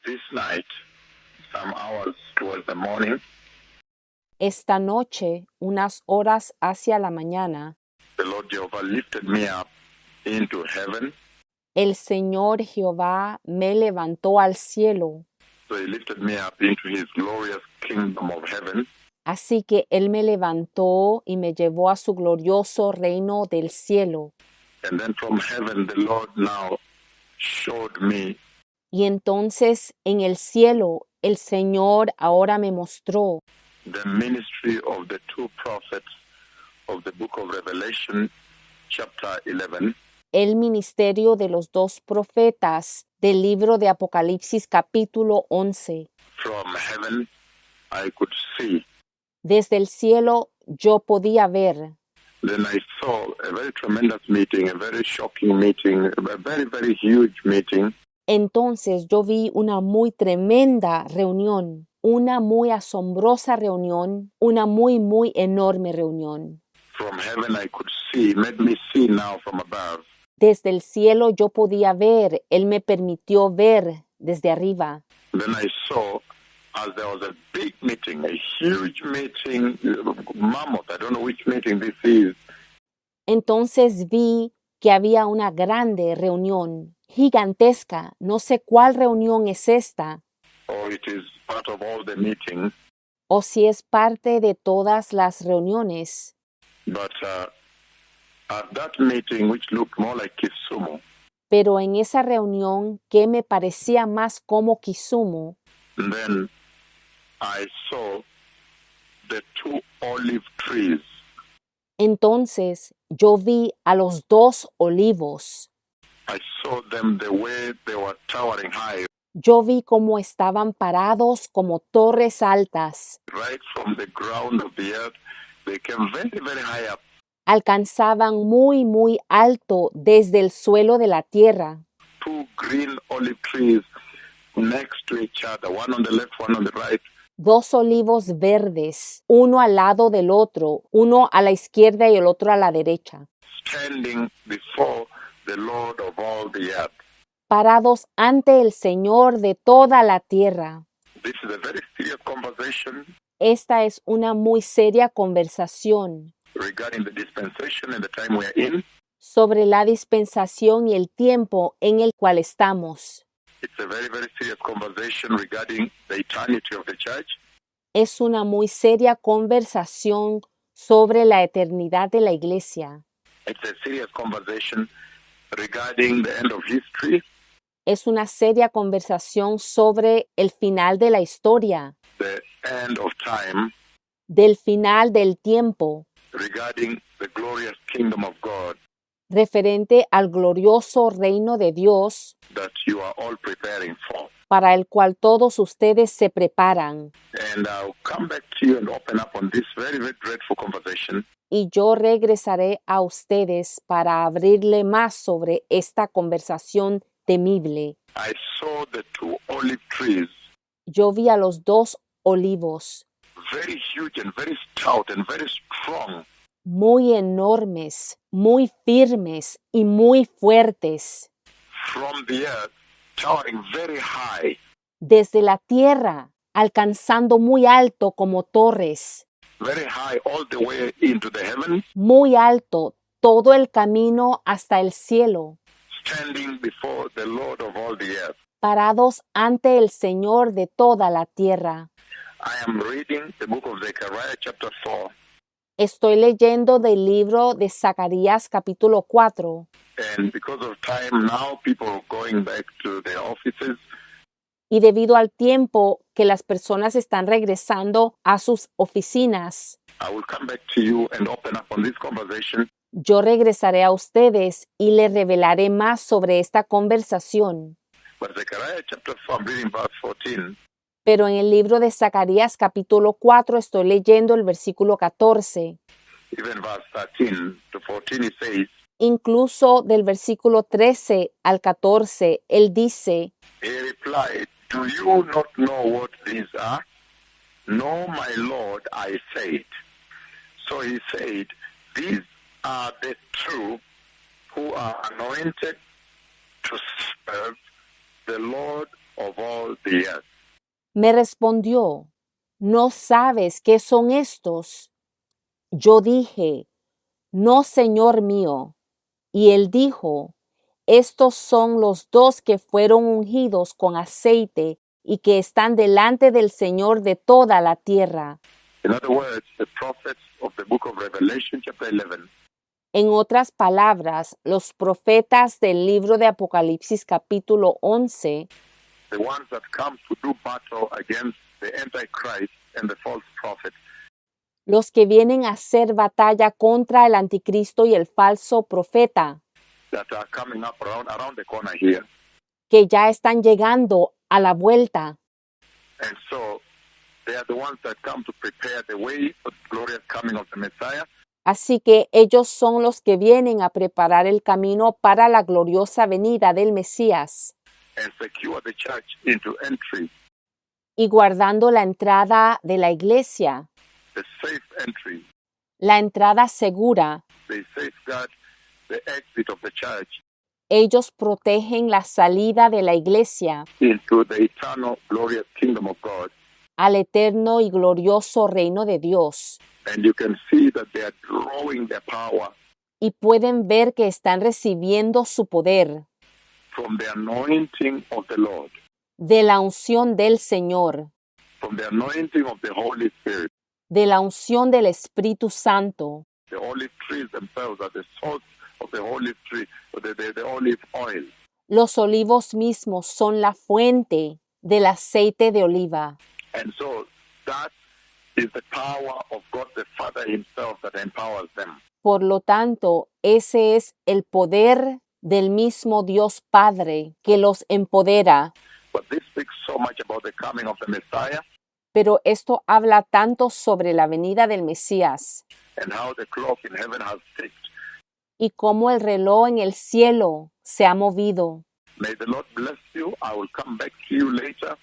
This night, some hours towards the morning, Esta noche, unas horas hacia la mañana, the Lord Jehovah lifted me up into heaven. el Señor Jehová me levantó al cielo. So he lifted me up into his glorious kingdom of heaven. Así que Él me levantó y me llevó a su glorioso reino del cielo. And then from heaven, the Lord now showed me Y entonces en el cielo el Señor ahora me mostró the ministry of the two prophets of the book of Revelation, chapter 11. el ministerio de los dos profetas del libro de Apocalipsis capítulo 11. From heaven, I could see. Desde el cielo yo podía ver. Then I saw a very tremendous meeting, a very shocking meeting, a very, very huge meeting. Entonces yo vi una muy tremenda reunión, una muy asombrosa reunión, una muy enorme reunión. From heaven, I could see, made me see now from above. Desde el cielo yo podía ver, Él me permitió ver desde arriba. Then I saw, as there was a big meeting, a huge meeting, mammoth, I don't know which meeting this is. Entonces vi que había una grande reunión, gigantesca, no sé cuál reunión es esta, Or it is part of all the meetings. o si es parte de todas las reuniones. But at that meeting, which looked more like Kisumu, Pero en esa reunión que me parecía más como Kisumu, then I saw the two olive trees. entonces yo vi a los dos olivos. I saw them the way they were towering high, Yo vi cómo estaban parados como torres altas. right from the ground of the earth. They came very, very high up. Alcanzaban muy alto desde el suelo de la tierra. Two green olive trees next to each other, one on the left, one on the right. Dos olivos verdes, uno al lado del otro, uno a la izquierda y el otro a la derecha, Standing before the Lord of all the earth. parados ante el Señor de toda la tierra. This is a very serious conversation Esta es una muy seria conversación regarding the dispensation and the time we are in. sobre la dispensación y el tiempo en el cual estamos. It's a very, very serious conversation regarding the eternity of the church. Es una muy seria conversación sobre la eternidad de la iglesia. It's a serious conversation regarding the end of history, Es una seria conversación sobre el final de la historia, the end of time, del final del tiempo, regarding the glorious kingdom of God referente al glorioso reino de Dios that you are all preparing for. para el cual todos ustedes se preparan. And I'll come back to you and open up on this very, very dreadful conversation. Y yo regresaré a ustedes para abrirle más sobre esta conversación temible. I saw the two olive trees, Yo vi a los dos olivos, very huge and very stout and very strong, muy enormes, muy firmes y muy fuertes, from the earth, towering very high, desde la tierra, alcanzando muy alto como torres, very high all the way into the heavens, muy alto todo el camino hasta el cielo, standing before the Lord of all the earth. parados ante el Señor de toda la tierra. I am reading the book of Zechariah chapter 4, Estoy leyendo del libro de Zacarías capítulo 4 and because of time now, people are going back to their offices. y debido al tiempo que las personas están regresando a sus oficinas, I will come back to you and open up on this conversation. yo regresaré a ustedes y les revelaré más sobre esta conversación. But Zechariah chapter 4, I'm reading verse 14. Pero en el libro de Zacarías capítulo 4 estoy leyendo el versículo 14. Even verse 13 to 14, it says, Incluso del versículo 13 al 14, él dice, he replied, do you not know what these are? No, my Lord, I said. So he said, these are the two who are anointed to serve the Lord of all the earth. Me respondió, ¿no sabes qué son estos? Yo dije, no, Señor mío. Y él dijo, estos son los dos que fueron ungidos con aceite y que están delante del Señor de toda la tierra. In other words, the prophets of the book of Revelation, chapter 11, En otras palabras, los profetas del libro de Apocalipsis capítulo 11, the ones that come to do battle against the Antichrist and the false prophet, los que vienen a hacer batalla contra el anticristo y el falso profeta, that are coming up around the corner here. que ya están llegando a la vuelta. And so they are the ones that come to prepare the way for the glorious coming of the Messiah. Así que ellos son los que vienen a preparar el camino para la gloriosa venida del Mesías And secure the church into entry, y guardando la entrada de la iglesia, the safe entry. la entrada segura. They safeguard the exit of the church Ellos protegen la salida de la iglesia into the eternal glorious kingdom of God. al eterno y glorioso reino de Dios. And you can see that they are drawing their power Y pueden ver que están recibiendo su poder from the anointing of the Lord, de la unción del Señor, from the anointing of the Holy Spirit. de la unción del Espíritu Santo. The olive trees themselves are the source of the olive tree, the olive oil. Los olivos mismos son la fuente del aceite de oliva. And so that is the power of God the Father himself that empowers them. Por lo tanto, ese es el poder del mismo Dios Padre que los empodera. But this speaks so much about the coming of the Messiah Pero esto habla tanto sobre la venida del Mesías and how the clock in heaven has ticked. y cómo el reloj en el cielo se ha movido. May the Lord bless you. I will come back to you later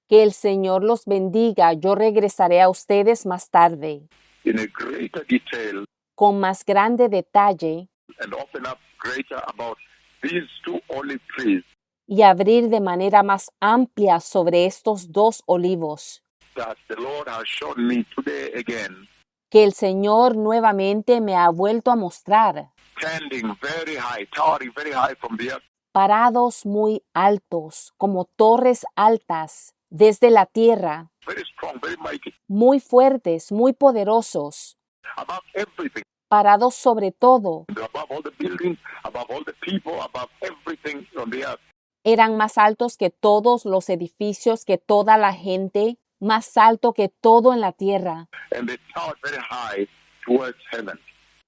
Que el Señor los bendiga. Yo regresaré a ustedes más tarde in a greater detail con más grande detalle and open up greater about these two olive trees y abrir de manera más amplia sobre estos dos olivos that the Lord has shown me today again, que el Señor nuevamente me ha vuelto a mostrar, standing very high, towering very high from the earth, parados muy altos, como torres altas desde la tierra, very strong, very mighty, muy fuertes, muy poderosos, above everything, parados sobre todo. above all the buildings, above all the people, above everything on the earth. Eran más altos que todos los edificios, que toda la gente, más alto que todo en la tierra, And they towered very high towards heaven.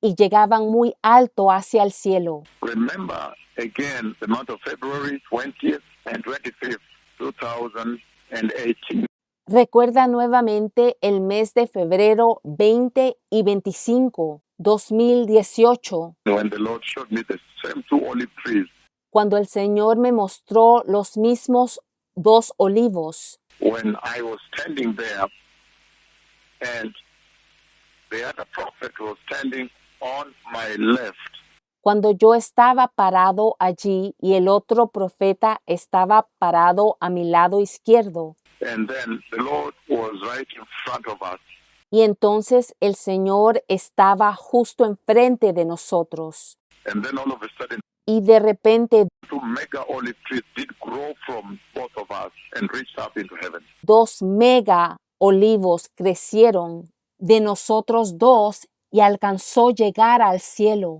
y llegaban muy alto hacia el cielo. Remember again the month of February 20th and 25th, 2018. Recuerda nuevamente el mes de febrero 20 y 25, 2018, When the Lord showed me the same two olive trees, cuando el Señor me mostró los mismos dos olivos, when I was standing there and the other prophet was standing on my left. cuando yo estaba parado allí y el otro profeta estaba parado a mi lado izquierdo. And then the Lord was right in front of us. Y entonces el Señor estaba justo enfrente de nosotros. And then all of a sudden, Y de repente two mega olive trees did grow from both of us and reached up into heaven. dos mega olivos crecieron de nosotros dos y alcanzó llegar al cielo.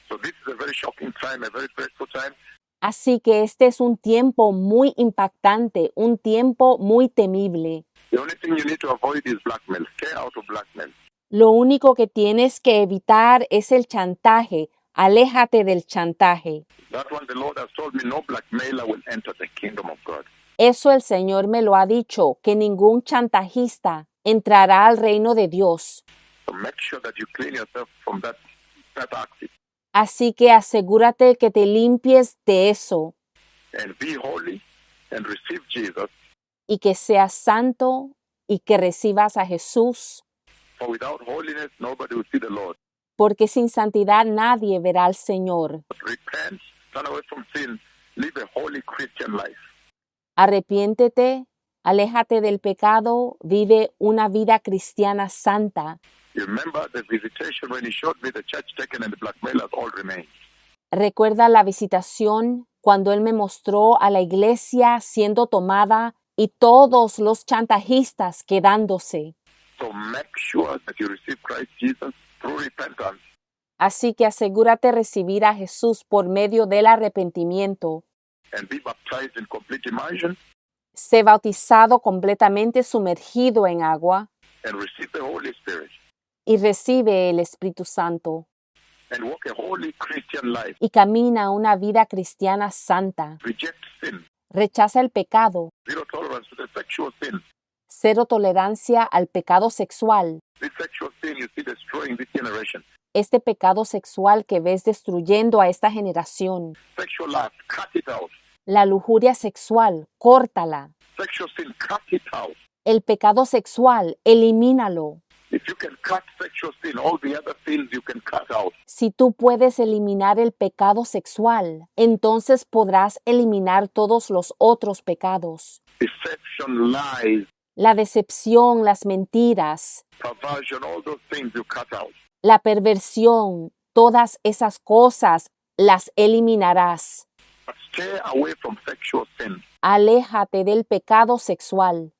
So this is a very shocking time, a very dreadful time. Así que este es un tiempo muy impactante, un tiempo muy temible. The only thing you need to avoid is blackmail. Stay out of blackmail. Lo único que tienes que evitar es el chantaje. Aléjate del chantaje. That one the Lord has told me, no blackmailer will enter the kingdom of God. Eso el Señor me lo ha dicho, que ningún chantajista entrará al reino de Dios. So make sure that you clean yourself from that tactic Así que asegúrate que te limpies de eso and be holy and receive Jesus. y que seas santo y que recibas a Jesús, For without holiness, nobody will see the Lord. porque sin santidad nadie verá al Señor. Repent, turn away from sin, live a holy Christian life. Arrepiéntete, aléjate del pecado, vive una vida cristiana santa. You remember the visitation when he showed me the church taken and the blackmailers all remained. Recuerda la visitación cuando Él me mostró a la iglesia siendo tomada y todos los chantajistas quedándose. So make sure that you receive Christ Jesus through repentance Así que asegúrate recibir a Jesús por medio del arrepentimiento. and be baptized in complete immersion Sé bautizado completamente sumergido en agua and receive the Holy Spirit y recibe el Espíritu Santo and walk a holy Christian life. y camina una vida cristiana santa. Reject sin. Rechaza el pecado. Zero tolerance to the sexual sin. Cero tolerancia al pecado sexual. This sexual sin you see destroying this generation. Este pecado sexual que ves destruyendo a esta generación. Sexual lust, cut it out. La lujuria sexual, córtala. Sexual sin, cut it out. El pecado sexual, elimínalo. If you can cut sexual sin, all the other sins you can cut out. Si tú puedes eliminar el pecado sexual, entonces podrás eliminar todos los otros pecados. Deception, lies, La decepción, las mentiras, perversion, all those things you cut out. la perversión, todas esas cosas las eliminarás. But stay away from sexual sin Aléjate del pecado sexual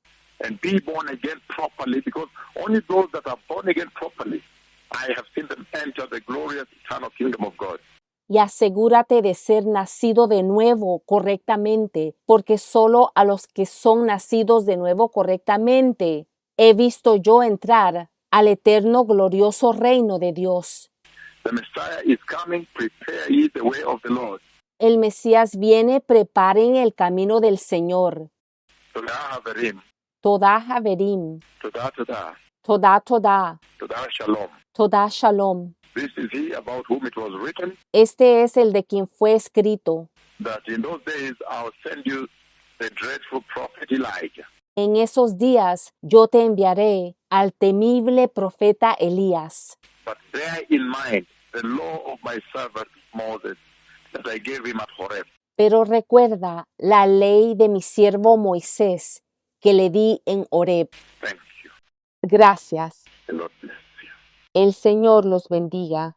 and be born again properly, because only those that are born again properly, I have seen them enter the glorious eternal kingdom of God. y asegúrate de ser nacido de nuevo correctamente, porque solo a los que son nacidos de nuevo correctamente he visto yo entrar al eterno glorioso reino de Dios. The Messiah is coming, prepare ye the way of the Lord. El Mesías viene, preparen el camino del Señor. Todah Haverim, Todah Haverim, Todah Todah, Todah Todah, Todah Shalom. Todah Shalom. This is he about whom it was written, Este es el de quien fue escrito. that in those days I'll send you the dreadful prophet Elijah. En esos días yo te enviaré al temible profeta Elías. But bear in mind the law of my servant Moses that I gave him at Horeb. Pero recuerda la ley de mi siervo Moisés que le di en Horeb. Thank you. Gracias. The Lord bless you. El Señor los bendiga.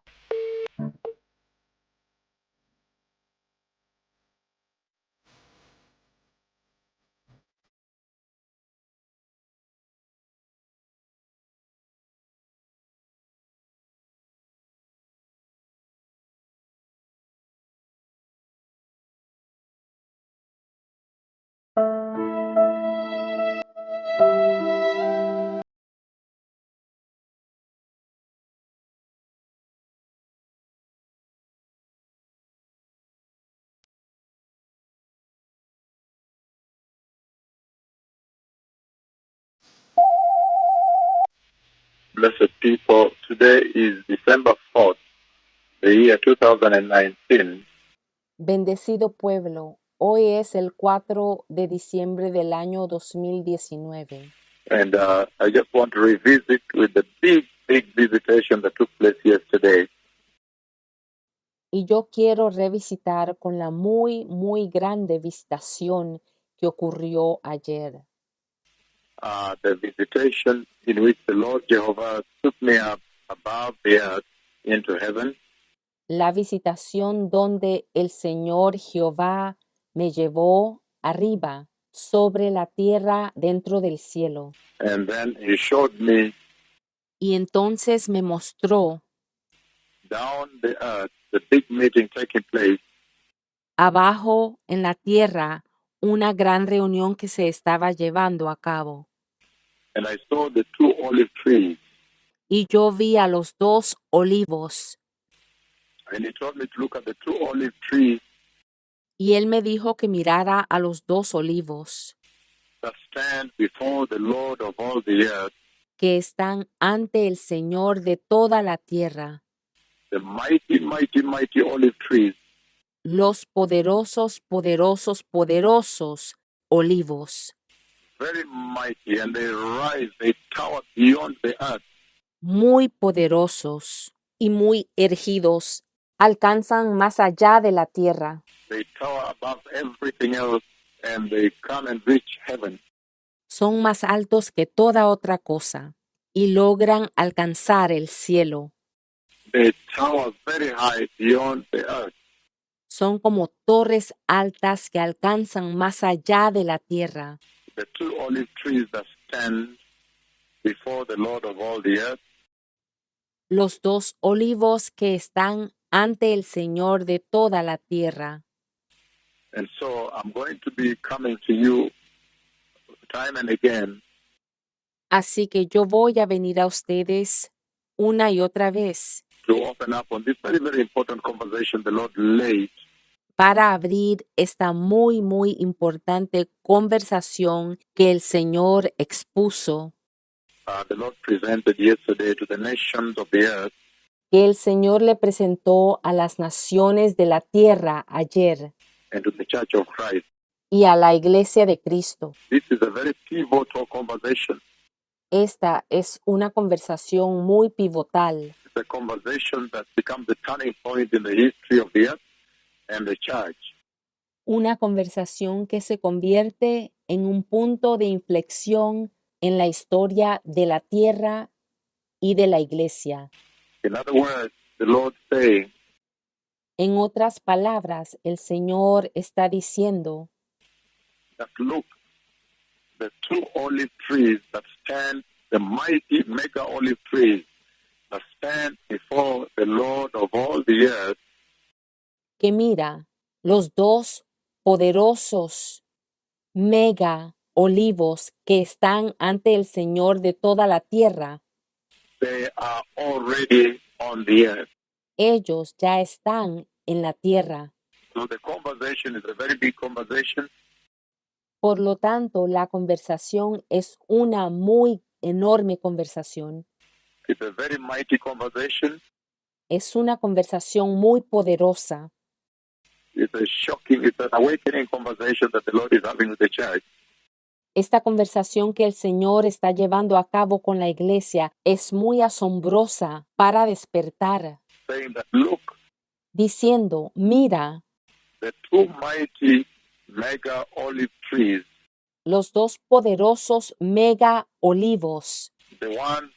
Blessed people, today is December 4th, the year 2019, Bendecido pueblo, hoy es el 4 de diciembre del año 2019. and I just want to revisit with the big visitation that took place yesterday. Y yo quiero revisitar con la muy grande visitación que ocurrió ayer. The visitation in which the Lord Jehovah took me up above the earth into heaven, La visitación donde el Señor Jehová me llevó arriba sobre la tierra dentro del cielo. and then he showed me Y entonces me mostró down the earth the big meeting taking place, abajo en la tierra una gran reunión que se estaba llevando a cabo. and I saw the two olive trees, Y yo vi a los 2 olivos. and he told me to look at the two olive trees Y él me dijo que mirara a los 2 olivos that stand before the Lord of all the earth, que están ante el Señor de toda la tierra. the mighty olive trees, Los poderosos olivos, very mighty, and they rise, they tower beyond the earth. muy poderosos y muy erguidos, alcanzan más allá de la tierra. They tower above everything else and they come and reach heaven. Son más altos que toda otra cosa y logran alcanzar el cielo. They tower very high beyond the earth. Son como torres altas que alcanzan más allá de la tierra. The two olive trees that stand before the Lord of all the earth. Los dos olivos que están ante el Señor de toda la tierra. And so I'm going to be coming to you time and again Así que yo voy a venir a ustedes una y otra vez to open up on this very, very important conversation the Lord laid para abrir esta muy importante conversación que el Señor expuso, the Lord presented yesterday to the nations of the earth, que el Señor le presentó a las naciones de la tierra ayer and to the Church of Christ. y a la iglesia de Cristo. This is a very pivotal conversation. Esta es una conversación muy pivotal. It's a conversation that becomes the turning point in the history of the earth and the church. Una conversación que se convierte en un punto de inflexión en la historia de la tierra y de la iglesia. In other words, the Lord saying En otras palabras, el Señor está diciendo that look, the two olive trees that stand, the mighty mega olive trees that stand before the Lord of all the earth, que mira, los dos poderosos mega olivos que están ante el Señor de toda la tierra, they are already on the earth. ellos ya están en la tierra. So the conversation is a very big conversation. Por lo tanto, la conversación es una muy enorme conversación. It's a very mighty conversation. Es una conversación muy poderosa. It's a shocking, it's an awakening conversation that the Lord is having with the church. Esta conversación que el Señor está llevando a cabo con la iglesia es muy asombrosa para despertar, Saying that, look, diciendo, mira, the two mighty mega olive trees, los dos poderosos mega olivos, the one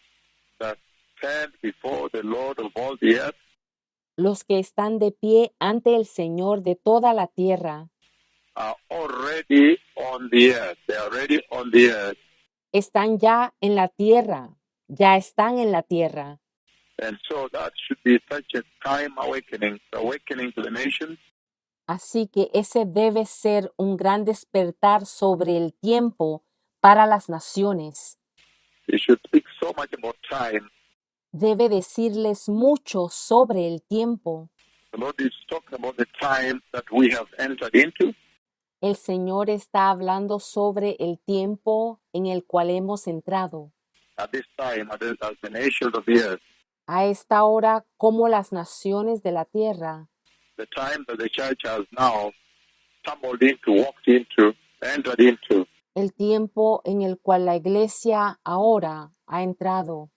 that stand before the Lord of all the earth, los que están de pie ante el Señor de toda la tierra, are already on the earth. They are already on the earth. están ya en la tierra, ya están en la tierra. And so that should be such a time awakening to the nations. Así que ese debe ser un gran despertar sobre el tiempo para las naciones. It should speak so much about time. Debe decirles mucho sobre el tiempo. The Lord is talking about the time that we have entered into. El Señor está hablando sobre el tiempo en el cual hemos entrado. At this time, as the nations of the earth, A esta hora, como las naciones de la tierra, the time that the church has now stumbled into, walked into, entered into. el tiempo en el cual la iglesia ahora ha entrado.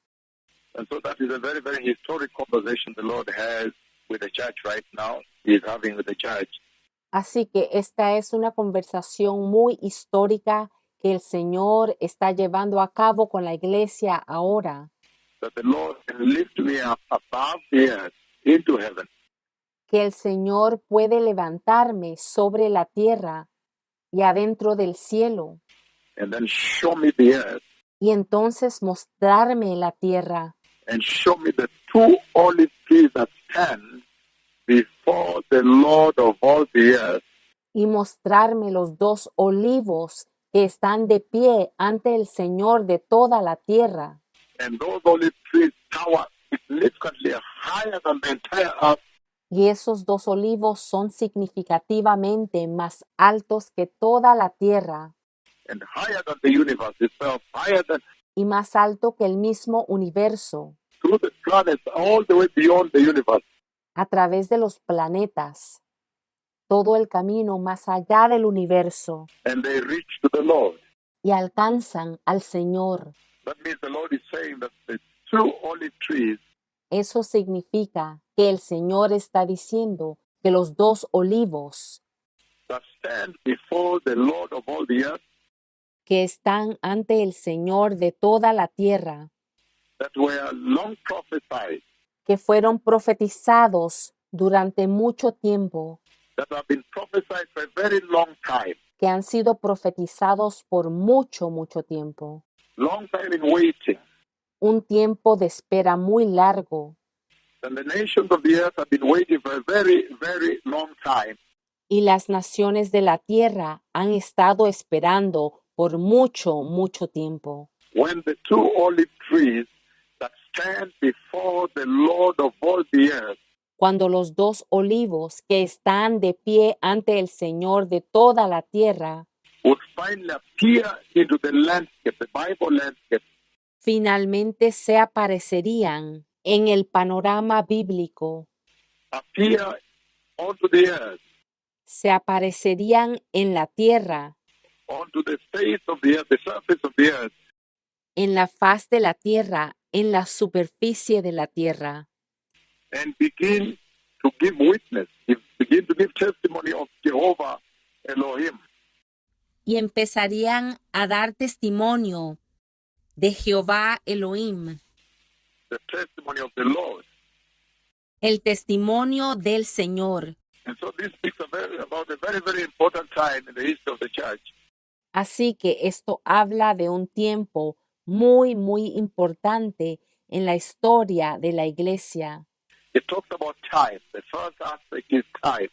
And so that is a very, very historic conversation the Lord has with the church right now. He is having with the church. Así que esta es una conversación muy histórica que el Señor está llevando a cabo con la iglesia ahora. That the Lord can lift me up above the earth into heaven. Que el Señor puede levantarme sobre la tierra y adentro del cielo, And then show me the earth. y entonces mostrarme la tierra And show me the two olive trees that stand before the Lord of all the earth. y mostrarme los dos olivos que están de pie ante el Señor de toda la tierra. And those olive trees tower significantly higher than the entire earth. Y esos dos olivos son significativamente más altos que toda la tierra And higher than the universe itself, higher than y más alto que el mismo universo, through the planets, all the way beyond the universe. a través de los planetas, todo el camino más allá del universo, And they reach to the Lord. y alcanzan al Señor. That means the Lord is saying that the two olive trees Eso significa que el Señor está diciendo que los dos olivos that stand before the Lord of all the earth, que están ante el Señor de toda la tierra, that were long prophesied, que fueron profetizados durante mucho tiempo, that have been prophesied for a very long time que han sido profetizados por mucho, mucho tiempo. in waiting. Un tiempo de espera muy largo. And the nations of the earth have been waiting for a very, very long time. Y las naciones de la tierra han estado esperando por mucho, mucho tiempo. When the two olive trees that stand before the Lord of all the earth Cuando los dos olivos que están de pie ante el Señor de toda la tierra would finally appear into the landscape, the Bible landscape, finalmente se aparecerían en el panorama bíblico, appear onto the earth, se aparecerían en la tierra, onto the face of the earth, the surface of the earth, en la faz de la tierra, en la superficie de la tierra, and begin to give witness, begin to give testimony of Jehovah Elohim, y empezarían a dar testimonio de Jehová Elohim, the testimony of the Lord. el testimonio del Señor. And so this speaks about a very, very important time in the history of the church. Así que esto habla de un tiempo muy, muy importante en la historia de la iglesia. It talks about time. The first aspect is time.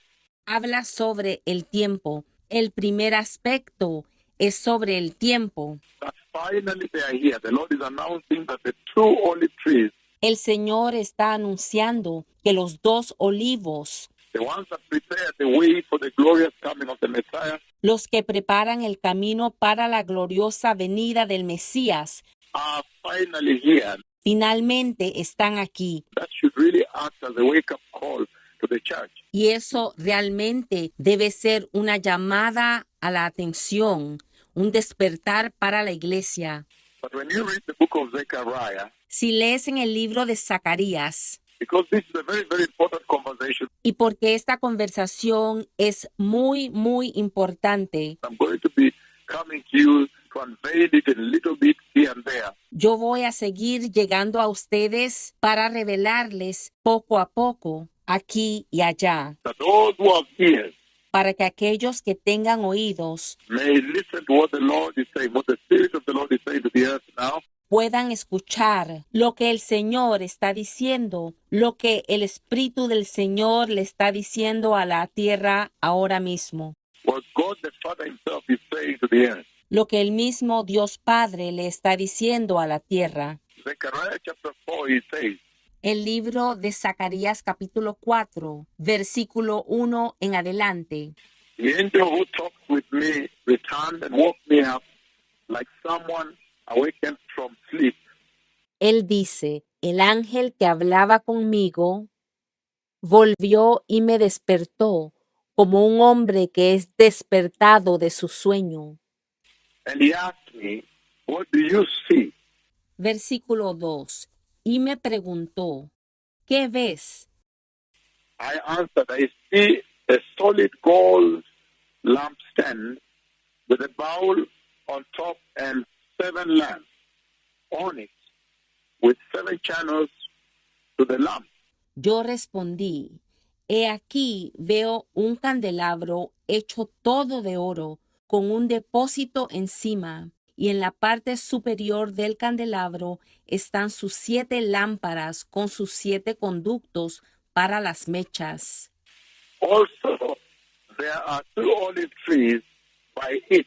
Habla sobre el tiempo. El primer aspecto es sobre el tiempo. That finally they are here. The Lord is announcing that the two olive trees, El Señor está anunciando que los dos olivos, the ones that prepare the way for the glorious coming of the Messiah, los que preparan el camino para la gloriosa venida del Mesías, are finally here. finalmente están aquí. That should really act as a wake-up call to the church. Y eso realmente debe ser una llamada a la atención, un despertar para la iglesia. But when you read the book of Zechariah, Si lees en el libro de Zacarías, because this is a very, very important conversation, y porque esta conversación es muy, muy importante, I'm going to be coming to you to unveil it a little bit here and there. yo voy a seguir llegando a ustedes para revelarles poco a poco, aquí y allá, That those who have ears para que aquellos que tengan oídos may listen to what the Lord is saying, what the Spirit of the Lord is saying to the earth now, puedan escuchar lo que el Señor está diciendo, lo que el Espíritu del Señor le está diciendo a la tierra ahora mismo, what God the Father himself is saying to the earth. lo que el mismo Dios Padre le está diciendo a la tierra. Zechariah chapter 4, he says, El libro de Zacarías capítulo 4, versículo 1 en adelante. the angel who talked with me returned and woke me up like someone awakened from sleep. Él dice, el ángel que hablaba conmigo volvió y me despertó como un hombre que es despertado de su sueño. And he asked me, what do you see? Versículo 2. Y me preguntó, ¿qué ves? I answered, I see a solid gold lampstand with a bowl on top and 7 lamps on it, with 7 channels to the lamp. Yo respondí, he aquí veo un candelabro hecho todo de oro, con un depósito encima, y en la parte superior del candelabro están sus 7 lámparas con sus 7 conductos para las mechas. Also, there are 2 olive trees by it,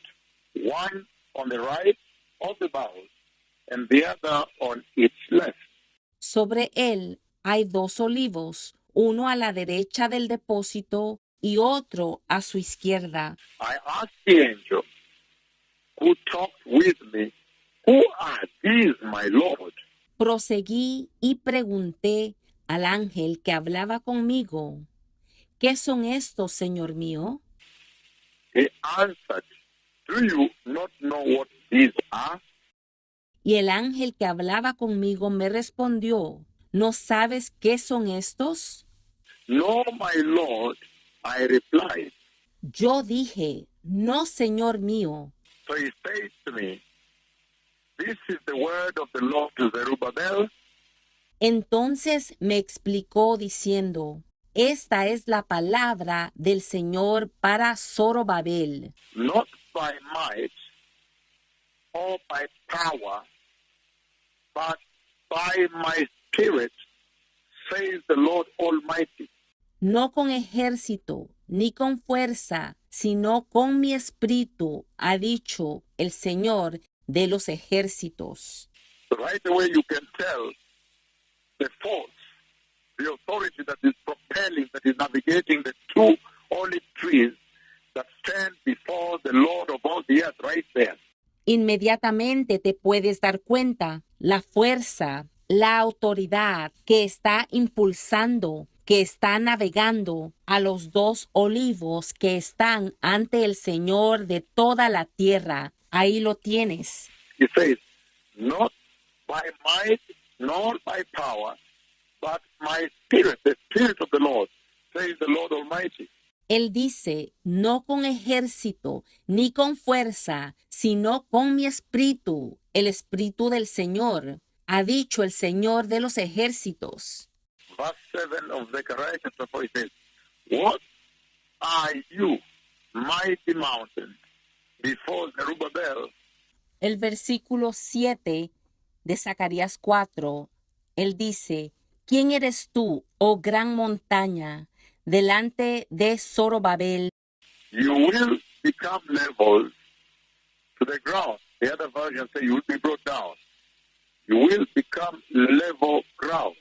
one on the right of the bowl and the other on its left. Sobre él hay 2 olivos, uno a la derecha del depósito y otro a su izquierda. I asked the angel who talked with me, who are these, my Lord? Proseguí y pregunté al ángel que hablaba conmigo, ¿qué son estos, Señor mío? He answered, do you not know what these are? Y el ángel que hablaba conmigo me respondió, ¿no sabes qué son estos? No, my Lord, I replied. Yo dije, no, Señor mío. So he says to me, this is the word of the Lord to Zerubbabel. Entonces me explicó diciendo, esta es la palabra del Señor para Zorobabel. Not by might or by power, but by my spirit, says the Lord Almighty. No con ejército ni con fuerza, sino con mi espíritu, ha dicho el Señor de los ejércitos. So right away you can tell the force, the authority that is propelling, that is navigating the two olive trees that stand before the Lord of all the earth right there. Inmediatamente te puedes dar cuenta la fuerza, la autoridad que está impulsando, que está navegando a los dos olivos que están ante el Señor de toda la tierra. Ahí lo tienes. He says, not by might nor by power, but my spirit, the spirit of the Lord, says the Lord Almighty. Él dice, no con ejército ni con fuerza, sino con mi espíritu, el espíritu del Señor, ha dicho el Señor de los ejércitos. Verse 7 of Zechariah chapter 4 says, what are you, mighty mountain, before Zerubbabel? El versículo 7 de Zacarías 4, él dice, ¿quién eres tú, oh gran montaña, delante de Zorobabel? You will become leveled to the ground. The other version say you will be brought down. You will become level ground.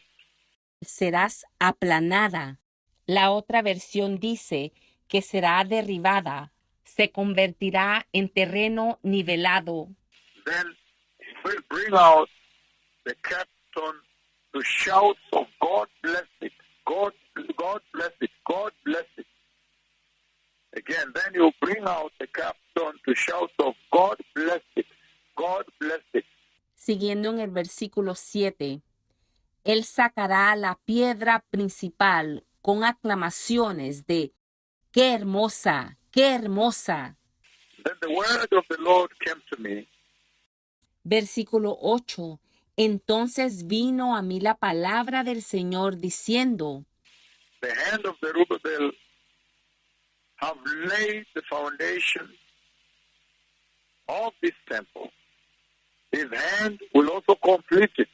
Serás aplanada. La otra versión dice que será derribada, se convertirá en terreno nivelado. Then it will bring out the capstone to shouts of God bless it, God bless it, God bless it. Again, then you bring out the capstone to shouts of God bless it, God bless it. Siguiendo en el versículo 7, él sacará la piedra principal con aclamaciones de ¡qué hermosa, qué hermosa! Then the word of the Lord came to me. Versículo 8. Entonces vino a mí la palabra del Señor diciendo, The hand of Zerubbabel have laid the foundation of this temple. His hand will also complete it.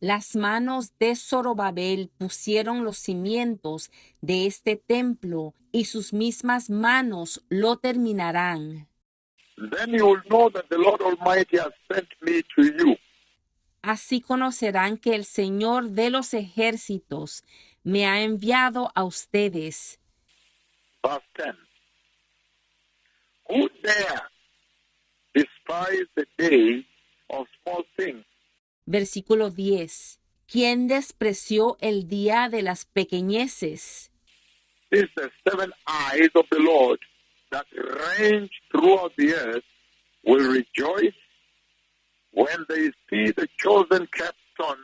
las manos de Zorobabel pusieron los cimientos de este templo y sus mismas manos lo terminarán. Then you will know that the Lord Almighty has sent me to you. Así conocerán que el Señor de los ejércitos me ha enviado a ustedes. Verse 10. Who dare despise the day of small things? Versículo 10. ¿Quién despreció el día de las pequeñeces? This is the seven eyes of the Lord that range throughout the earth will rejoice when they see the chosen capstone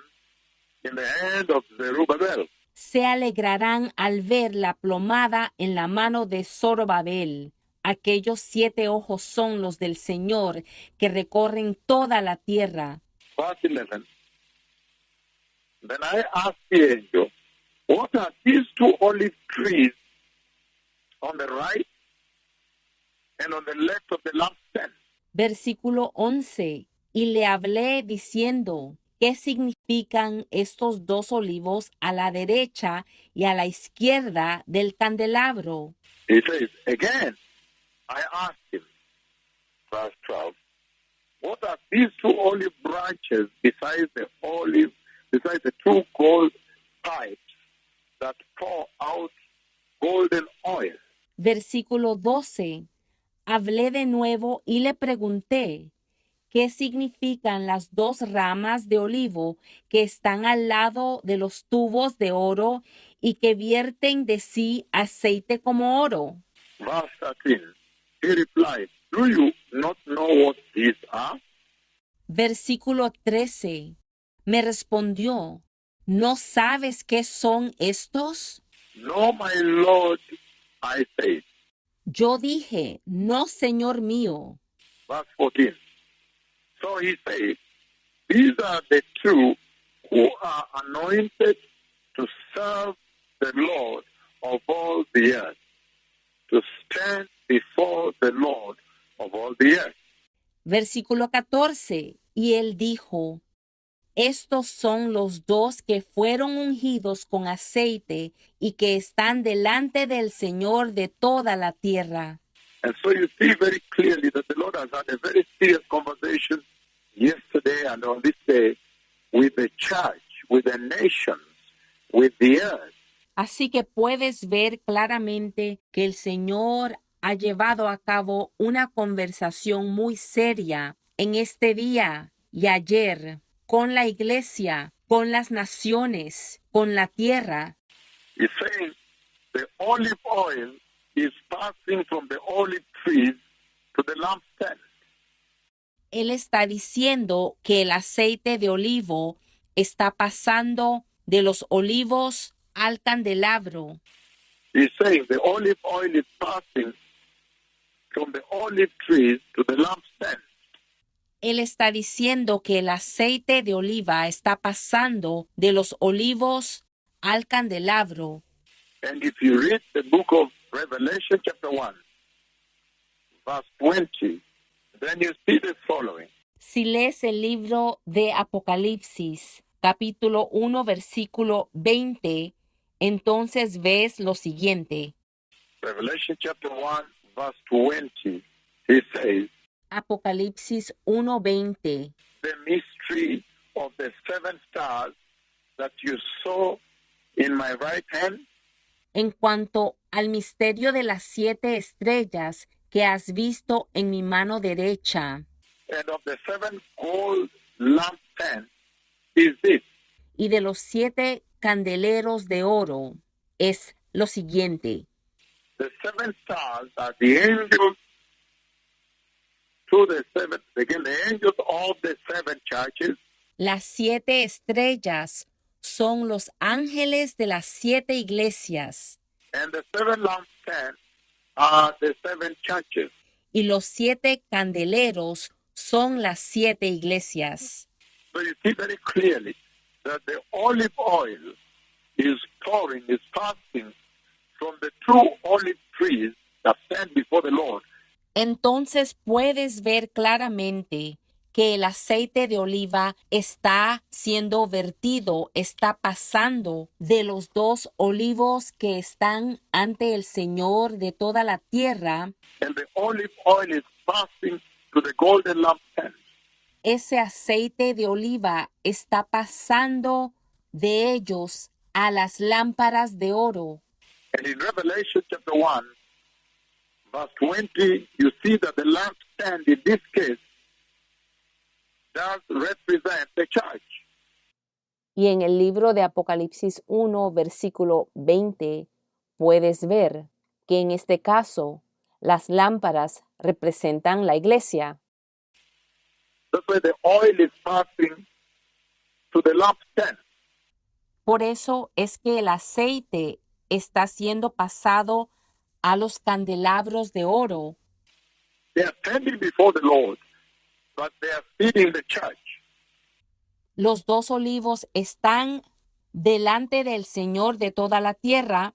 in the hand of Zerubbabel. Se alegrarán al ver la plomada en la mano de Zorobabel. Aquellos 7 ojos son los del Señor que recorren toda la tierra. Verse 11. Then I asked the angel, what are these two olive trees on the right and on the left of the lampstand? Versículo 11. Y le hablé diciendo, ¿qué significan estos dos olivos a la derecha y a la izquierda del candelabro? He says, again, I asked him, verse 12, what are these two olive branches besides the two gold pipes that pour out golden oil? Versículo 12. Hablé de nuevo y le pregunté, ¿qué significan las dos ramas de olivo que están al lado de los tubos de oro y que vierten de sí aceite como oro? Verse 13, he replied, do you not know what these are? Versículo 13. Me respondió, ¿no sabes qué son estos? No, my Lord, I said. Yo dije, no, Señor mío. Verse 14. So he said, these are the two who are anointed to serve the Lord of all the earth, to stand before the Lord of all the earth. Versículo 14. Y él dijo, estos son los dos que fueron ungidos con aceite y que están delante del Señor de toda la tierra. And so you see very clearly that the Lord has had a very serious conversation yesterday and on this day with the church, with the nations, with the earth. Así que puedes ver claramente que el Señor ha llevado a cabo una conversación muy seria en este día y ayer con la iglesia, con las naciones, con la tierra. He's saying the olive oil is passing from the olive trees to the lampstand. Él está diciendo que el aceite de olivo está pasando de los olivos al candelabro. He's saying the olive oil is passing from the olive trees to the lampstand. Él está diciendo que el aceite de oliva está pasando de los olivos al candelabro. And if you read the book of Revelation chapter 1, verse 20, then you see the following. Si lees el libro de Apocalipsis, capítulo 1, versículo 20, entonces ves lo siguiente. Revelation chapter 1, verse 20, he says, Apocalipsis 1:20. the mystery of the seven stars that you saw in my right hand, En cuanto al misterio de las 7 estrellas que has visto en mi mano derecha and of the seven gold lampstands is this. y de los 7 candeleros de oro, es lo siguiente. The seven stars are the angels to the seven, again, the angels of the seven churches, Las 7 estrellas son los ángeles de las 7 iglesias and the seven lampstands are the seven churches. y los 7 candeleros son las 7 iglesias. So you see very clearly that the olive oil is pouring, is passing from the two olive trees that stand before the Lord. Entonces puedes ver claramente que el aceite de oliva está siendo vertido, está pasando de los 2 olivos que están ante el Señor de toda la tierra. And the olive oil is passing to the golden lampstand. Ese aceite de oliva está pasando de ellos a las lámparas de oro. And in Revelation chapter 1, verse 20, you see that the lampstand in this case does represent the church. Y en el libro de Apocalipsis 1, versículo 20, puedes ver que en este caso las lámparas representan la iglesia. That's why the oil is passing to the lampstand. Por eso es que el aceite está siendo pasado a los candelabros de oro. They are standing before the Lord, but they are feeding the church. Los 2 olivos están delante del Señor de toda la tierra,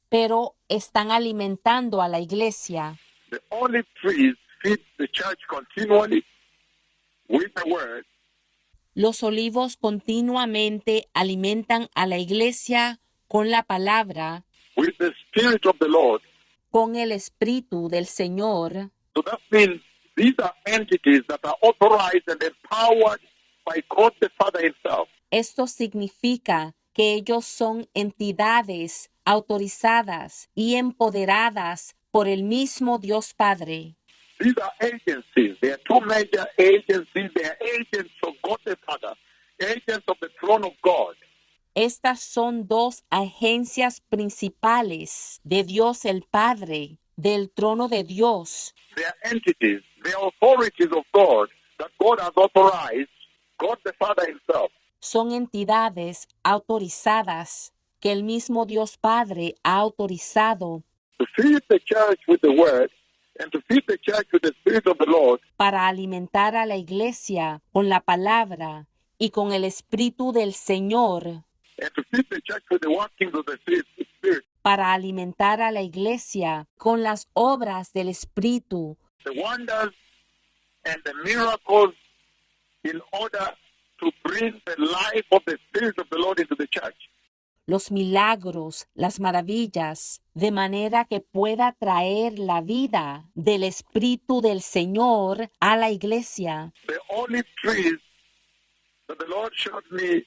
pero están alimentando a la iglesia. The olive trees feed the church continually with the word, Los olivos continuamente alimentan a la iglesia con la palabra, with the Spirit of the Lord. con el Espíritu del Señor. So that means these are entities that are authorized and empowered by God the Father himself. Esto significa que ellos son entidades autorizadas y empoderadas por el mismo Dios Padre. These are agencies. They are two major agencies. They are agents of God the Father, agents of the throne of God. Estas son 2 agencias principales de Dios el Padre, del trono de Dios. They are entities, they are authorities of God that God has authorized, God the Father himself. Son entidades autorizadas que el mismo Dios Padre ha autorizado. to feed the church with the word and to feed the church with the Spirit of the Lord, para alimentar a la iglesia con la palabra y con el Espíritu del Señor, and to feed the church with the workings of the Spirit, para alimentar a la iglesia con las obras del Espíritu, the wonders and the miracles in order to bring the life of the Spirit of the Lord into the church. los milagros, las maravillas, de manera que pueda traer la vida del Espíritu del Señor a la iglesia. The olive trees that the Lord showed me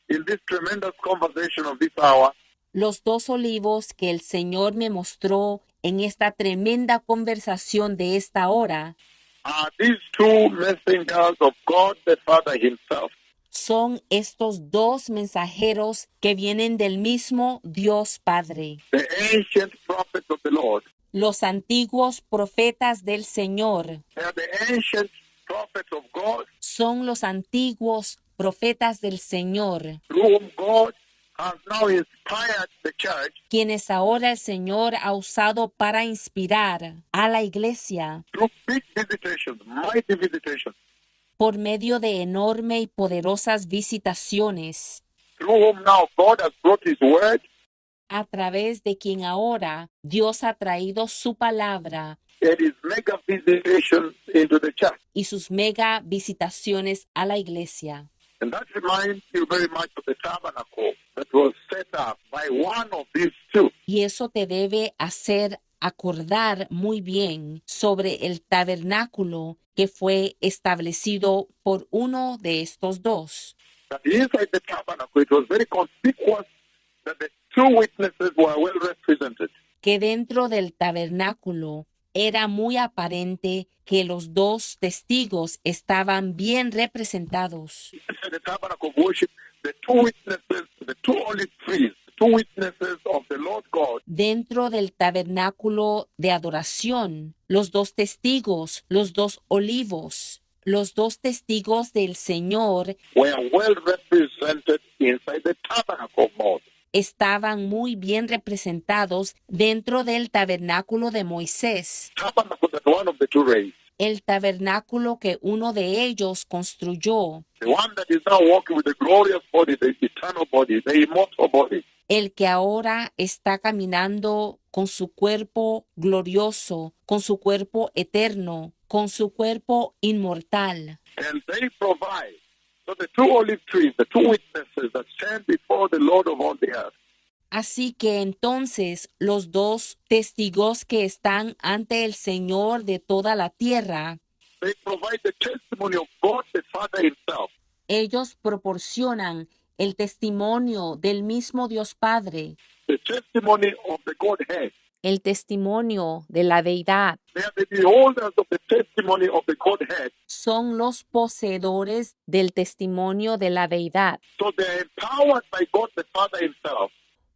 in this tremendous conversation of this hour Los dos olivos que el Señor me mostró en esta tremenda conversación de esta hora are these two messengers of God the Father himself. son estos dos mensajeros que vienen del mismo Dios Padre, The ancient prophets of the Lord. los antiguos profetas del Señor. They are the ancient prophets of God Son los antiguos profetas del Señor, through whom God has now inspired the church quienes ahora el Señor ha usado para inspirar a la iglesia through big visitations, mighty visitations, por medio de enorme y poderosas visitaciones, through whom now God has brought his word a través de quien ahora Dios ha traído su palabra and his mega visitations into the church. y sus mega visitaciones a la iglesia. And that reminds you very much of the tabernacle that was set up by one of these two. Y eso te debe hacer acordar muy bien sobre el tabernáculo que fue establecido por uno de estos dos. That inside the tabernacle, it was very conspicuous that the two witnesses were well represented. Que dentro del tabernáculo era muy aparente que los dos testigos estaban bien representados. Inside the tabernacle of worship, the two witnesses, the two olive trees, the two witnesses of the Lord God, Dentro del tabernáculo de adoración, los dos testigos, los dos olivos, los dos testigos del Señor were well represented inside the tabernacle of Moses. estaban muy bien representados dentro del tabernáculo de Moisés, Tabernacle that one of the two raised, el tabernáculo que uno de ellos construyó, the one that is now walking with the glorious body, the eternal body, the immortal body. el que ahora está caminando con su cuerpo glorioso, con su cuerpo eterno, con su cuerpo inmortal. And they provide. So the two olive trees, the two witnesses that stand before the Lord of all the earth, Así que entonces los dos testigos que están ante el Señor de toda la tierra, they provide the testimony of God the Father himself. ellos proporcionan el testimonio del mismo Dios Padre, The testimony of the Godhead. el testimonio de la deidad. They are the beholders of the testimony of the Godhead. Son los poseedores del testimonio de la deidad, So they are empowered by God the Father himself.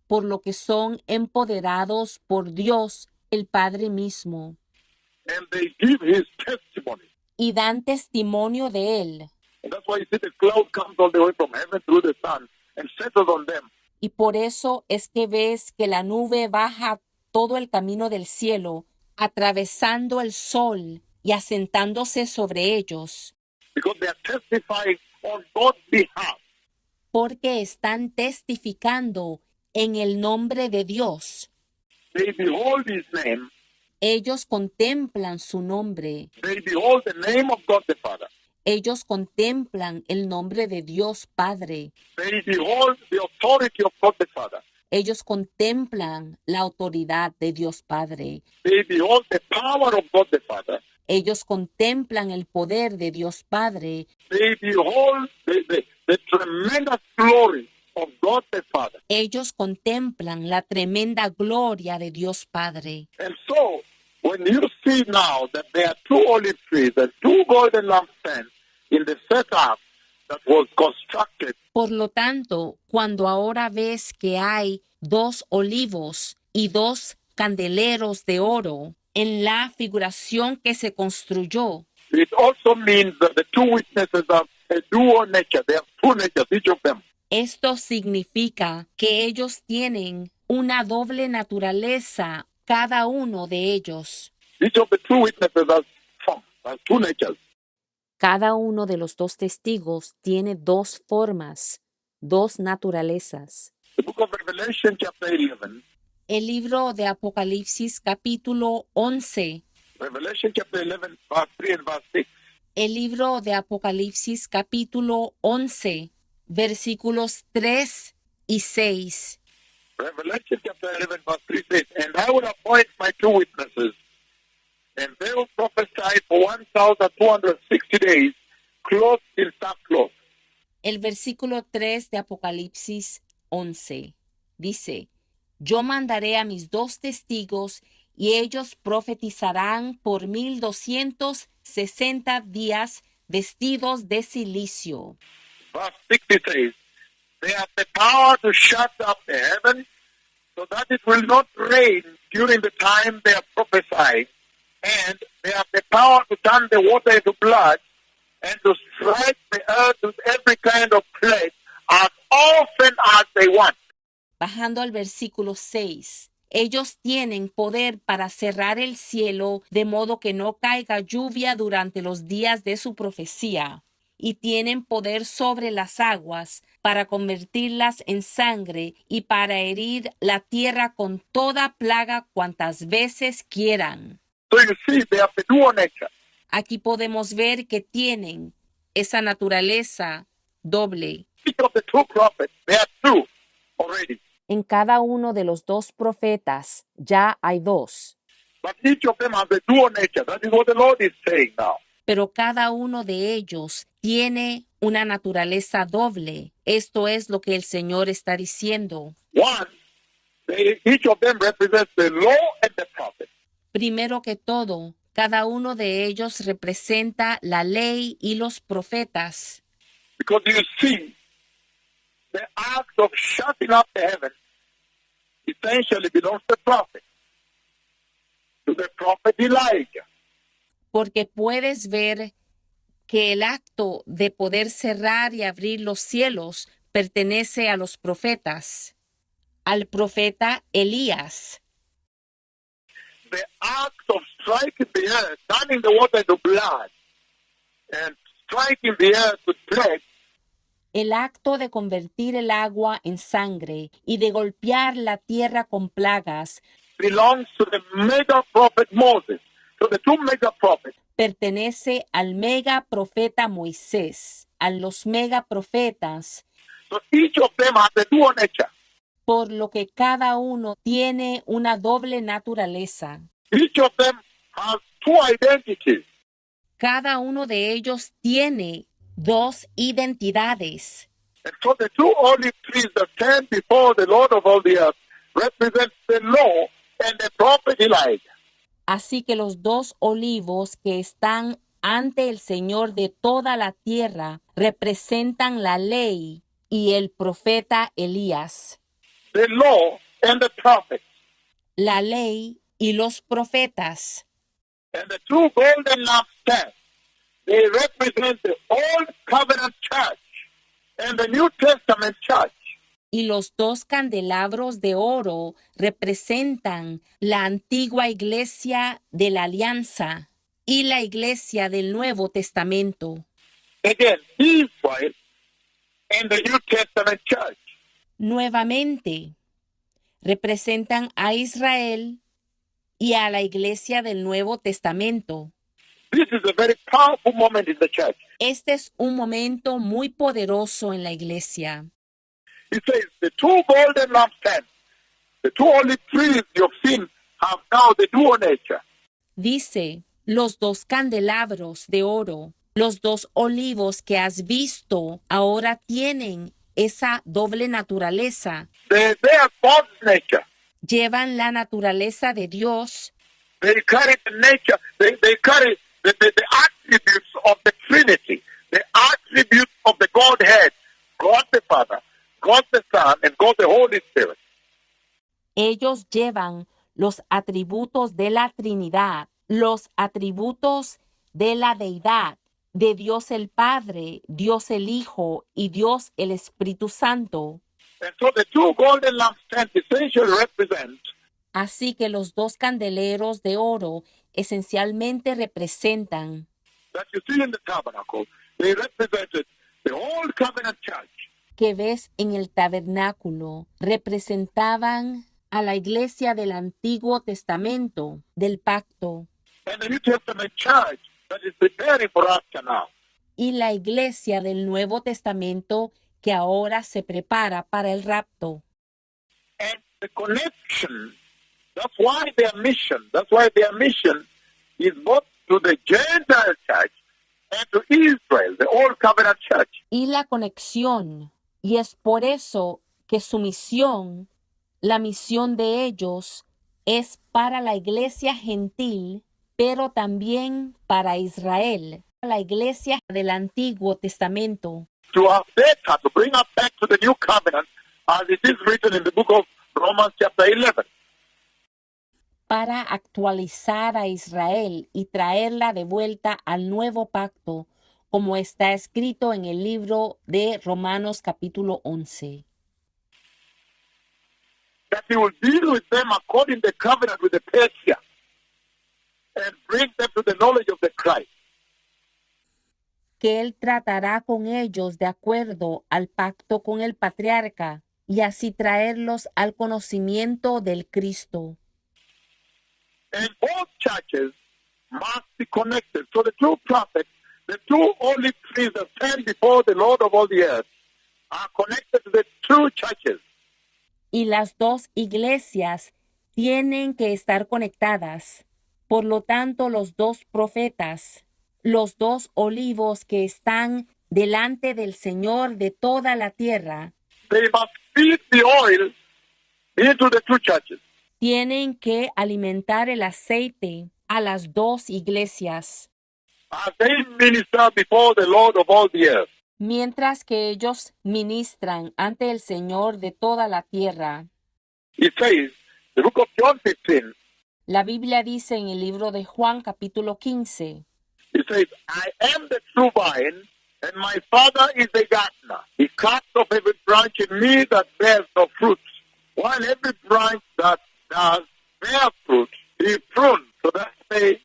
por lo que son empoderados por Dios, el Padre mismo, And they give his testimony. y dan testimonio de él. And that's why you see the cloud comes all the way from heaven through the sun and settles on them. Y por eso es que ves que la nube baja todo el camino del cielo, atravesando el sol y asentándose sobre ellos, Because they are testifying on God's behalf. porque están testificando en el nombre de Dios. They behold his name. Ellos contemplan su nombre. They behold the name of God the Father. Ellos contemplan el nombre de Dios Padre. They behold the authority of God the Father. Ellos contemplan la autoridad de Dios Padre. They behold the power of God the Father. Ellos contemplan el poder de Dios Padre. They behold the tremendous glory of God the Father. Ellos contemplan la tremenda gloria de Dios Padre. And so, when you see now that there are two olive trees and two golden lampstands in the setup that was constructed, Por lo tanto, cuando ahora ves que hay dos olivos y dos candeleros de oro en la figuración que se construyó, it also means that the two witnesses have a dual nature. They have two natures, each of them. esto significa que ellos tienen una doble naturaleza cada uno de ellos. Each of the two witnesses has two natures. Cada uno de los dos testigos tiene dos formas, dos naturalezas. The book of Revelation, chapter 11. El libro de Apocalipsis capítulo 11. Revelation chapter 11, verse 3 and verse 6. El libro de Apocalipsis capítulo 11, versículos 3 y 6. Revelation chapter 11, verse 3 says, "And I will appoint my two witnesses, and they will prophesy for 1,260 days, clothed in sackcloth." El versículo 3 de Apocalipsis 11 dice, yo mandaré a mis dos testigos y ellos profetizarán por 1260 días vestidos de cilicio. Verse 60 says, "They have the power to shut up the heaven so that it will not rain during the time they are prophesying, and they have the power to turn the water into blood and to strike the earth with every kind of plague as often as they want." Bajando al versículo 6, ellos tienen poder para cerrar el cielo de modo que no caiga lluvia durante los días de su profecía, y tienen poder sobre las aguas para convertirlas en sangre y para herir la tierra con toda plaga cuantas veces quieran. So you see, they have the dual nature. Aquí podemos ver que tienen esa naturaleza doble. Each of the two prophets, they are two already. En cada uno de los dos profetas ya hay dos, But each of them has a dual nature. That is what the Lord is saying now. pero cada uno de ellos tiene una naturaleza doble. Esto es lo que el Señor está diciendo. One, each of them represents the law and the prophet. Primero que todo, cada uno de ellos representa la ley y los profetas. Because you see, the act of shutting up the heaven essentially belongs to the prophet Elijah. Porque puedes ver que el acto de poder cerrar y abrir los cielos pertenece a los profetas, al profeta Elías. The act of striking the earth, turning the water into blood, and striking the earth with plague, El acto de convertir el agua en sangre y de golpear la tierra con plagas belongs to the mega prophet Moses. So the two mega prophets, pertenece al mega profeta Moisés, a los mega profetas, so each of them has a dual nature. por lo que cada uno tiene una doble naturaleza. Each of them has two identities. Cada uno de ellos tiene dos identidades. And so the two olive trees that stand before the Lord of all the earth represent the law and the prophet Elijah. Así que los dos olivos que están ante el Señor de toda la tierra representan la ley y el profeta Elías. The law and the prophet. La ley y los profetas. And the two golden lampstands, they represent the Old Covenant Church and the New Testament Church. Y los dos candelabros de oro representan la antigua iglesia de la alianza y la iglesia del Nuevo Testamento. Again, Israel and the New Testament Church. Nuevamente, representan a Israel y a la iglesia del Nuevo Testamento. This is a very powerful moment in the church. Este es un momento muy poderoso en la iglesia. It says the two golden lampstands, the two olive trees you've seen have now the dual nature. Dice, los dos candelabros de oro, los dos olivos que has visto, ahora tienen esa doble naturaleza. They are God's nature. Llevan la naturaleza de Dios. They carry the nature, they carry the attributes of the Trinity, the attributes of the Godhead, God the Father, God the Son, and God the Holy Spirit. Ellos llevan los atributos de la Trinidad, los atributos de la deidad, de Dios el Padre, Dios el Hijo y Dios el Espíritu Santo. And so the two golden lampstands essentially represent Así que los dos candeleros de oro esencialmente representan that you see in the tabernacle. They represented the old covenant church. que ves en el tabernáculo representaban a la iglesia del Antiguo Testamento, del pacto, And the New Testament church that is preparing for rapture now. y la iglesia del Nuevo Testamento que ahora se prepara para el rapto. And the connection, that's why their mission is both to the Gentile church and to Israel, the old covenant church. Y la conexión, y es por eso que su misión, la misión de ellos, es para la iglesia gentil, pero también para Israel, la iglesia del Antiguo Testamento, To update her, to bring her back to the new covenant, as it is written in the book of Romans chapter 11. para actualizar a Israel y traerla de vuelta al nuevo pacto, como está escrito en el libro de Romanos capítulo 11. That he will deal with them according to the covenant with the patriarchs and bring them to the knowledge of the Christ. Que él tratará con ellos de acuerdo al pacto con el patriarca y así traerlos al conocimiento del Cristo. And both churches must be connected. So the two prophets, the two olive trees that stand before the Lord of all the earth, are connected to the two churches. Y las dos iglesias tienen que estar conectadas. Por lo tanto, los dos profetas, los dos olivos que están delante del Señor de toda la tierra, They must feed the oil into the two churches. tienen que alimentar el aceite a las dos iglesias, As they minister before the Lord of all the earth. mientras que ellos ministran ante el Señor de toda la tierra. It says, the book of John 15, La Biblia dice en el libro de Juan capítulo 15, it says, I am the true vine, and my Father is the gardener. He cuts off every branch in me that bears no fruit, while every branch that does bear fruit, he prunes, so that they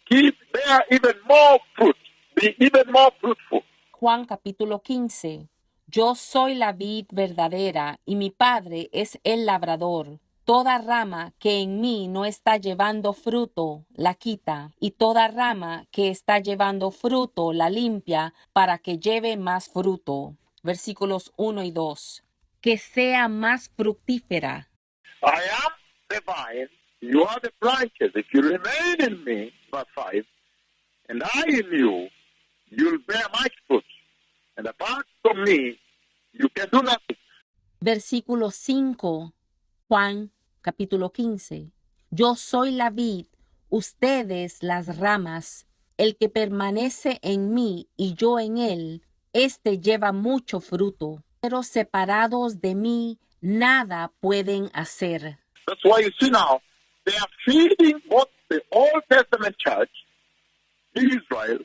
bear even more fruit, be even more fruitful. Juan capítulo 15. Yo soy la vid verdadera y mi Padre es el labrador. Toda rama que en mí no está llevando fruto, la quita, y toda rama que está llevando fruto, la limpia, para que lleve más fruto. Versículos 1 y 2. Que sea más fructífera. I am the vine, you are the branches. If you remain in me, verse 5, and I in you, you'll bear much fruit. And apart from me, you can do nothing. Versículo 5. Juan capítulo 15. Yo soy la vid, ustedes las ramas. El que permanece en mí y yo en él, éste lleva mucho fruto. Pero separados de mí, nada pueden hacer. That's why you see now, they are feeding both the Old Testament church, Israel,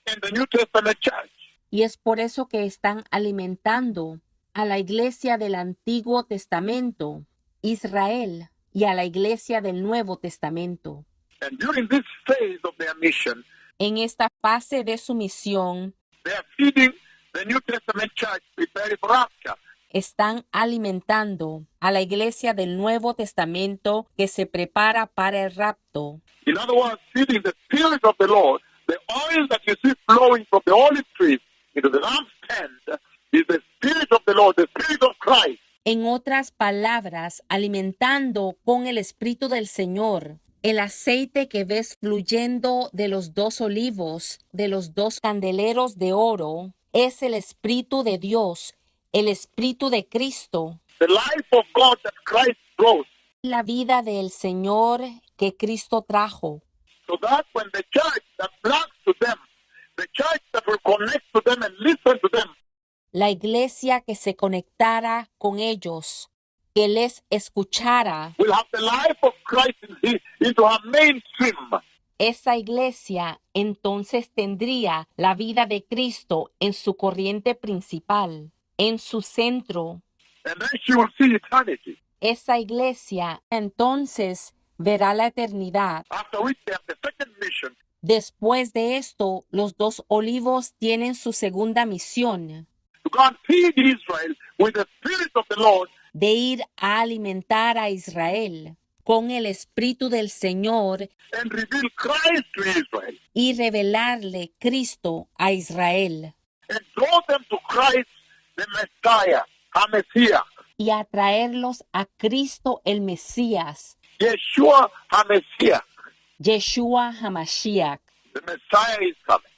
and the New Testament church. Y es por eso que están alimentando a la iglesia del Antiguo Testamento, Israel, y a la iglesia del Nuevo Testamento. And during this phase of their mission, En esta fase de su misión, they are feeding the New Testament church preparing for rapture. están alimentando a la iglesia del Nuevo Testamento que se prepara para el rapto. In other words, feeding the Spirit of the Lord, the oil that you see flowing from the olive trees into the lampstand is the Spirit of the Lord, the Spirit of Christ. En otras palabras, alimentando con el Espíritu del Señor. El aceite que ves fluyendo de los dos olivos, de los dos candeleros de oro, es el Espíritu de Dios, el Espíritu de Cristo, The life of God that Christ brought, la vida del Señor que Cristo trajo. so that when the church that belongs to them, the church that will connect to them and listen to them, La iglesia que se conectara con ellos, que les escuchara, will have the life of Christ into her mainstream. esa iglesia entonces tendría la vida de Cristo en su corriente principal, en su centro. And then she will see eternity. Esa iglesia entonces verá la eternidad. After which they have the second mission Después de esto, los dos olivos tienen su segunda misión to go and feed Israel with the Spirit of the Lord de ir a alimentar a Israel con el Espíritu del Señor and reveal Christ to Israel y revelarle Cristo a Israel and draw them to Christ, the Messiah, HaMessiah, y atraerlos a Cristo el Mesías, Yeshua HaMessiah. Yeshua HaMashiach. The Messiah is coming.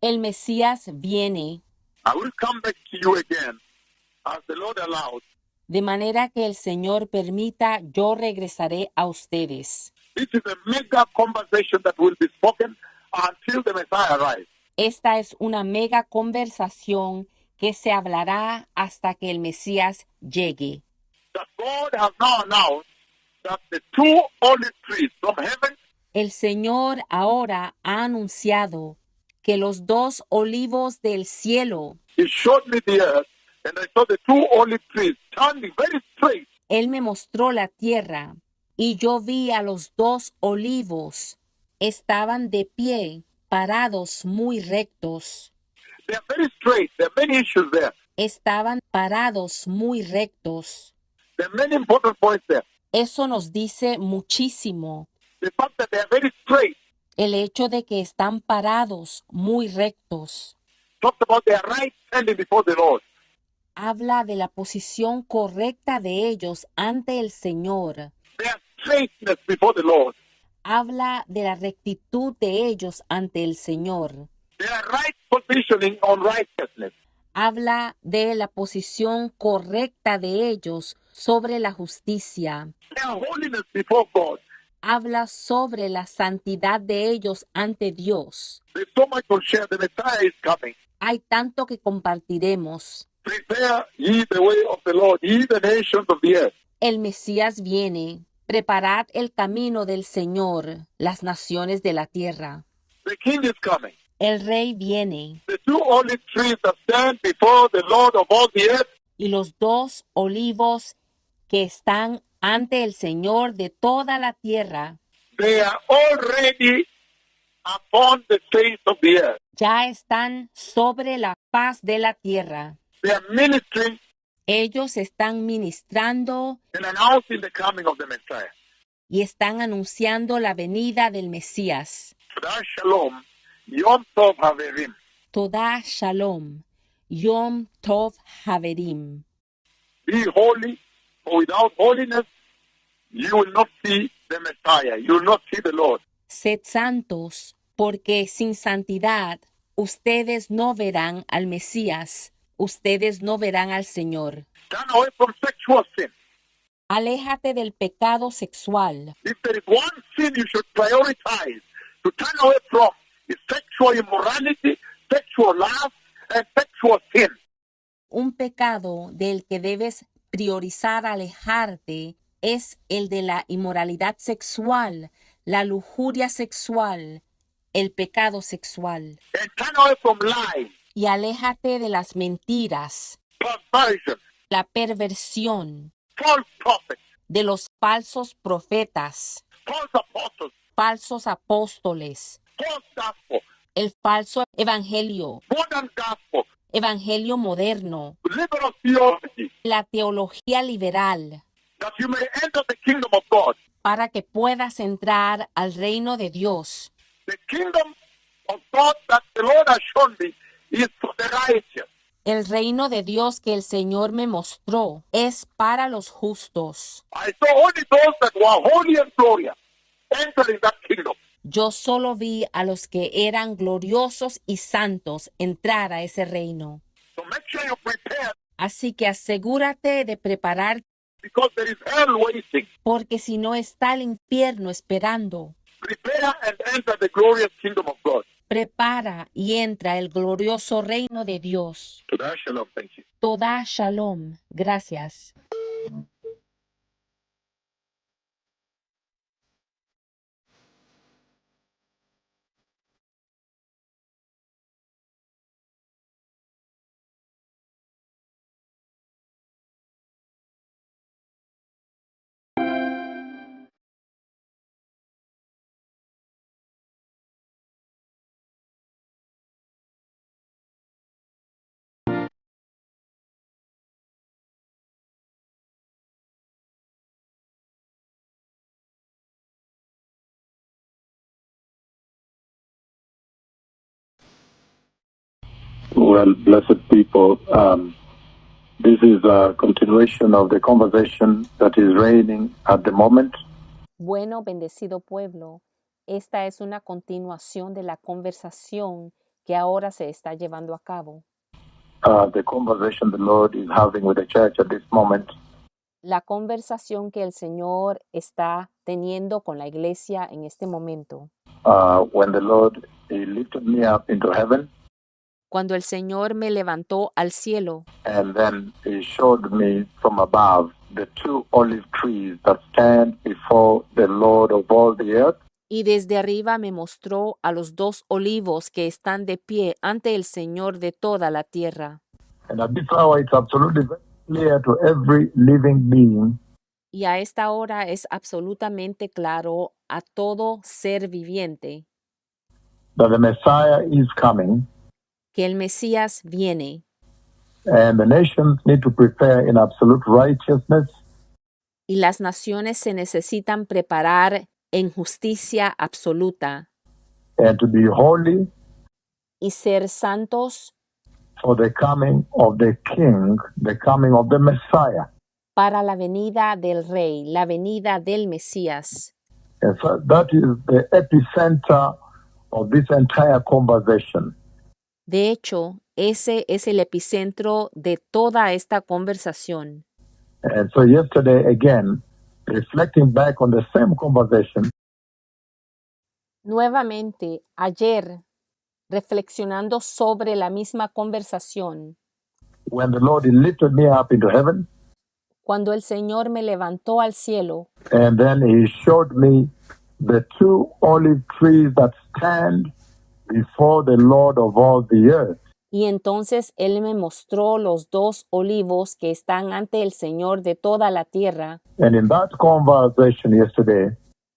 El Mesías viene, I will come back to you again as the Lord allows. de manera que el Señor permita, yo regresaré a ustedes. This is a mega conversation that will be spoken until the Messiah arrives. Esta es una mega conversación que se hablará hasta que el Mesías llegue. That God has now announced that the two olive trees from heaven El Señor ahora ha anunciado que los dos olivos del cielo, He showed me the earth, and I saw the two olive trees standing very straight. Él me mostró la tierra y yo vi a los dos olivos. Estaban de pie, parados muy rectos. They are very straight. There are many issues there. Estaban parados muy rectos. There are many important points there. Eso nos dice muchísimo. The fact that they are very straight El hecho de que están parados muy rectos talks about their right standing before the Lord. habla de la posición correcta de ellos ante el Señor. Their straightness before the Lord. Habla de la rectitud de ellos ante el Señor. Their right positioning on righteousness. Habla de la posición correcta de ellos sobre la justicia. Their holiness before God. Habla sobre la santidad de ellos ante Dios. There's so much to share. The Messiah is coming. Hay tanto que compartiremos. Prepare ye the way of the Lord, ye the nations of the earth. El Mesías viene. Preparad el camino del Señor, las naciones de la tierra. The King is coming. El Rey viene. The two olive trees that stand before the Lord of all the earth, Y los dos olivos que están ante el Señor de toda la tierra they are already upon the face of the earth. ya están sobre la faz de la tierra. They are ministering Ellos están ministrando and announcing the coming of the Messiah. y están anunciando la venida del Mesías. Todah Shalom, Yom Tov Haverim. Todah Shalom, Yom Tov Haverim. Be holy, for without holiness, you will not see the Messiah. You will not see the Lord. Sed santos, porque sin santidad ustedes no verán al Mesías, ustedes no verán al Señor. Turn away from sexual sin. Aléjate del pecado sexual. If there is one sin you should prioritize to turn away from, is sexual immorality, sexual lust, and sexual sin. Un pecado del que debes priorizar alejarte es el de la inmoralidad sexual, la lujuria sexual, el pecado sexual. And turn away from lies, Y aléjate de las mentiras, perversion, la perversión, false prophets, de los falsos profetas, false apostles, falsos apóstoles, false gospel, el falso evangelio, modern gospel, evangelio moderno, liberal theology, la teología liberal, that you may enter the kingdom of God. para que puedas entrar al reino de Dios. The kingdom of God that the Lord has shown me is for the righteous. El reino de Dios que el Señor me mostró es para los justos. I saw only those that were holy and glorious entering that kingdom. Yo solo vi a los que eran gloriosos y santos entrar a ese reino. So make sure you prepare, Así que asegúrate de preparar, because there is hell waiting. porque si no está el infierno esperando. Prepare and enter the glorious kingdom of God. Prepara y entra el glorioso reino de Dios. Todah Shalom. Thank you. Toda Shalom. Gracias. Well, blessed people, this is a continuation of the conversation that is reigning at the moment. Bueno, bendecido pueblo, esta es una continuación de la conversación que ahora se está llevando a cabo. The conversation the Lord is having with the church at this moment. La conversación que el Señor está teniendo con la iglesia en este momento. When the Lord he lifted me up into heaven, Cuando el Señor me levantó al cielo and then he showed me from above the two olive trees that stand before the Lord of all the earth. y desde arriba me mostró a los dos olivos que están de pie ante el Señor de toda la tierra. And at this hour, it's absolutely very clear to every living being Y a esta hora es absolutamente claro a todo ser viviente that the Messiah is coming, que el Mesías viene and the nations need to prepare in absolute righteousness y las naciones se necesitan preparar en justicia absoluta and to be holy y ser santos for the coming of the King, the coming of the Messiah. para la venida del Rey, la venida del Mesías. And so that is the epicenter of this entire conversation. De hecho, ese es el epicentro de toda esta conversación. And so yesterday, again, reflecting back on the same conversation, Nuevamente, ayer, reflexionando sobre la misma conversación, when the Lord lifted me up into heaven, cuando el Señor me levantó al cielo and then he showed me the two olive trees that stand before the Lord of all the earth. y entonces Él me mostró los dos olivos que están ante el Señor de toda la tierra. And in that conversation yesterday,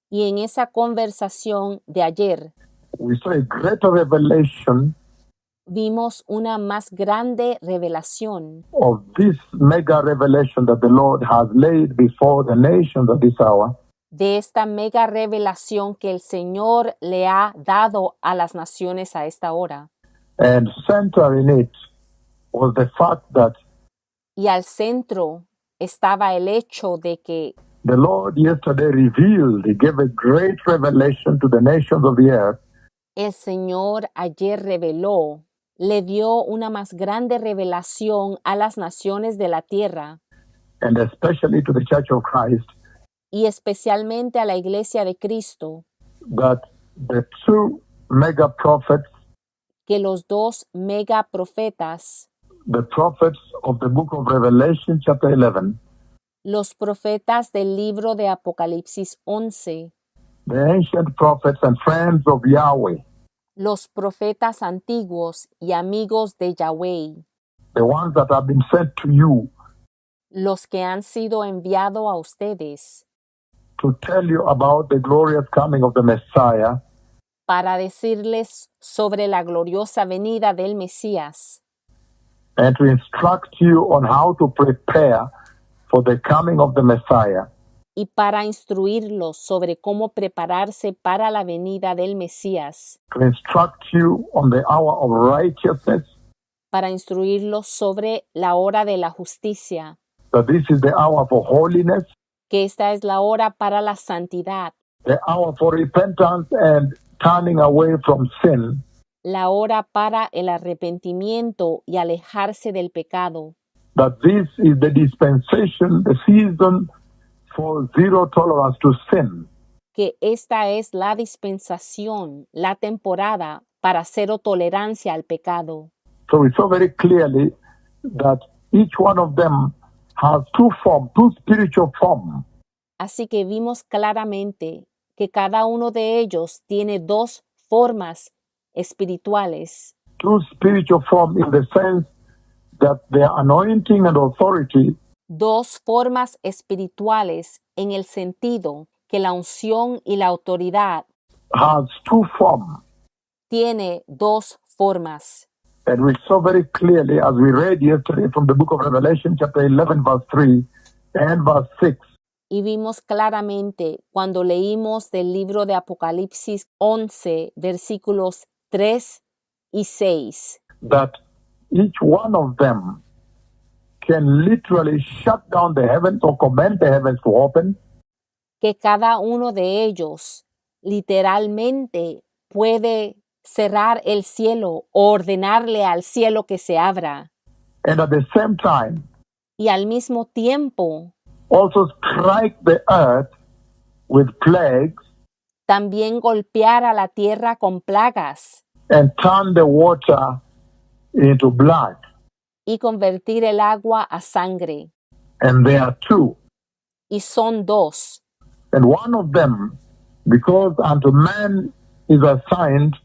Y en esa conversación de ayer, we saw a greater revelation vimos una más grande revelación of this mega revelation that the Lord has laid before the nations at this hour. de esta mega revelación que el Señor le ha dado a las naciones a esta hora. And center in it was the fact that Y al centro estaba el hecho de que the Lord yesterday revealed, he gave a great revelation to the nations of the earth el Señor ayer reveló, le dio una más grande revelación a las naciones de la tierra and especially to the Church of Christ, y especialmente a la Iglesia de Cristo, that the two mega prophets, que los dos mega profetas, the prophets of the book of Revelation chapter 11, los profetas del libro de Apocalipsis 11, the ancient prophets and friends of Yahweh, los profetas antiguos y amigos de Yahweh, the ones that have been sent to you los que han sido enviados a ustedes to tell you about the glorious coming of the Messiah, para decirles sobre la gloriosa venida del Mesías and to instruct you on how to prepare for the coming of the Messiah. y para instruirlos sobre cómo prepararse para la venida del Mesías, To instruct you on the hour of righteousness, para instruirlos sobre la hora de la justicia, that this is the hour for holiness, que esta es la hora para la santidad, the hour for repentance and turning away from sin, la hora para el arrepentimiento y alejarse del pecado, that this is the dispensation, the season for zero tolerance to sin, que esta es la dispensación, la temporada para cero tolerancia al pecado. So we saw very clearly that each one of them has two forms, two spiritual forms. Así que vimos claramente que cada uno de ellos tiene dos formas espirituales, Two spiritual forms in the sense that their anointing and authority dos formas espirituales en el sentido que la unción y la autoridad has two forms. tiene dos formas. And we saw very clearly as we read yesterday from the book of Revelation chapter 11 verse 3 and verse 6 Y vimos claramente cuando leímos del libro de Apocalipsis 11, versículos 3 y 6, that each one of them can literally shut down the heavens or command the heavens to open, que cada uno de ellos literalmente puede cerrar el cielo o ordenarle al cielo que se abra, and at the same time y al mismo tiempo also strike the earth with plagues también golpear a la tierra con plagas and turn the water into blood. y convertir el agua a sangre. And there are two. Y son dos. And one of them, because unto man is assigned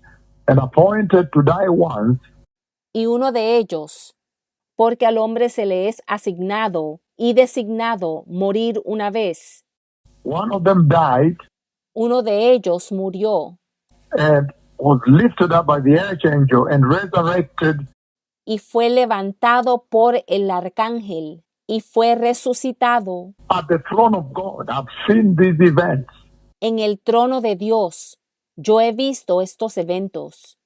and appointed to die once, Y uno de ellos, porque al hombre se le es asignado y designado morir una vez. one of them died Uno de ellos murió and was lifted up by the archangel and resurrected y fue levantado por el arcángel y fue resucitado at the throne of God. I've seen these events. en el trono de Dios. Yo he visto estos eventos.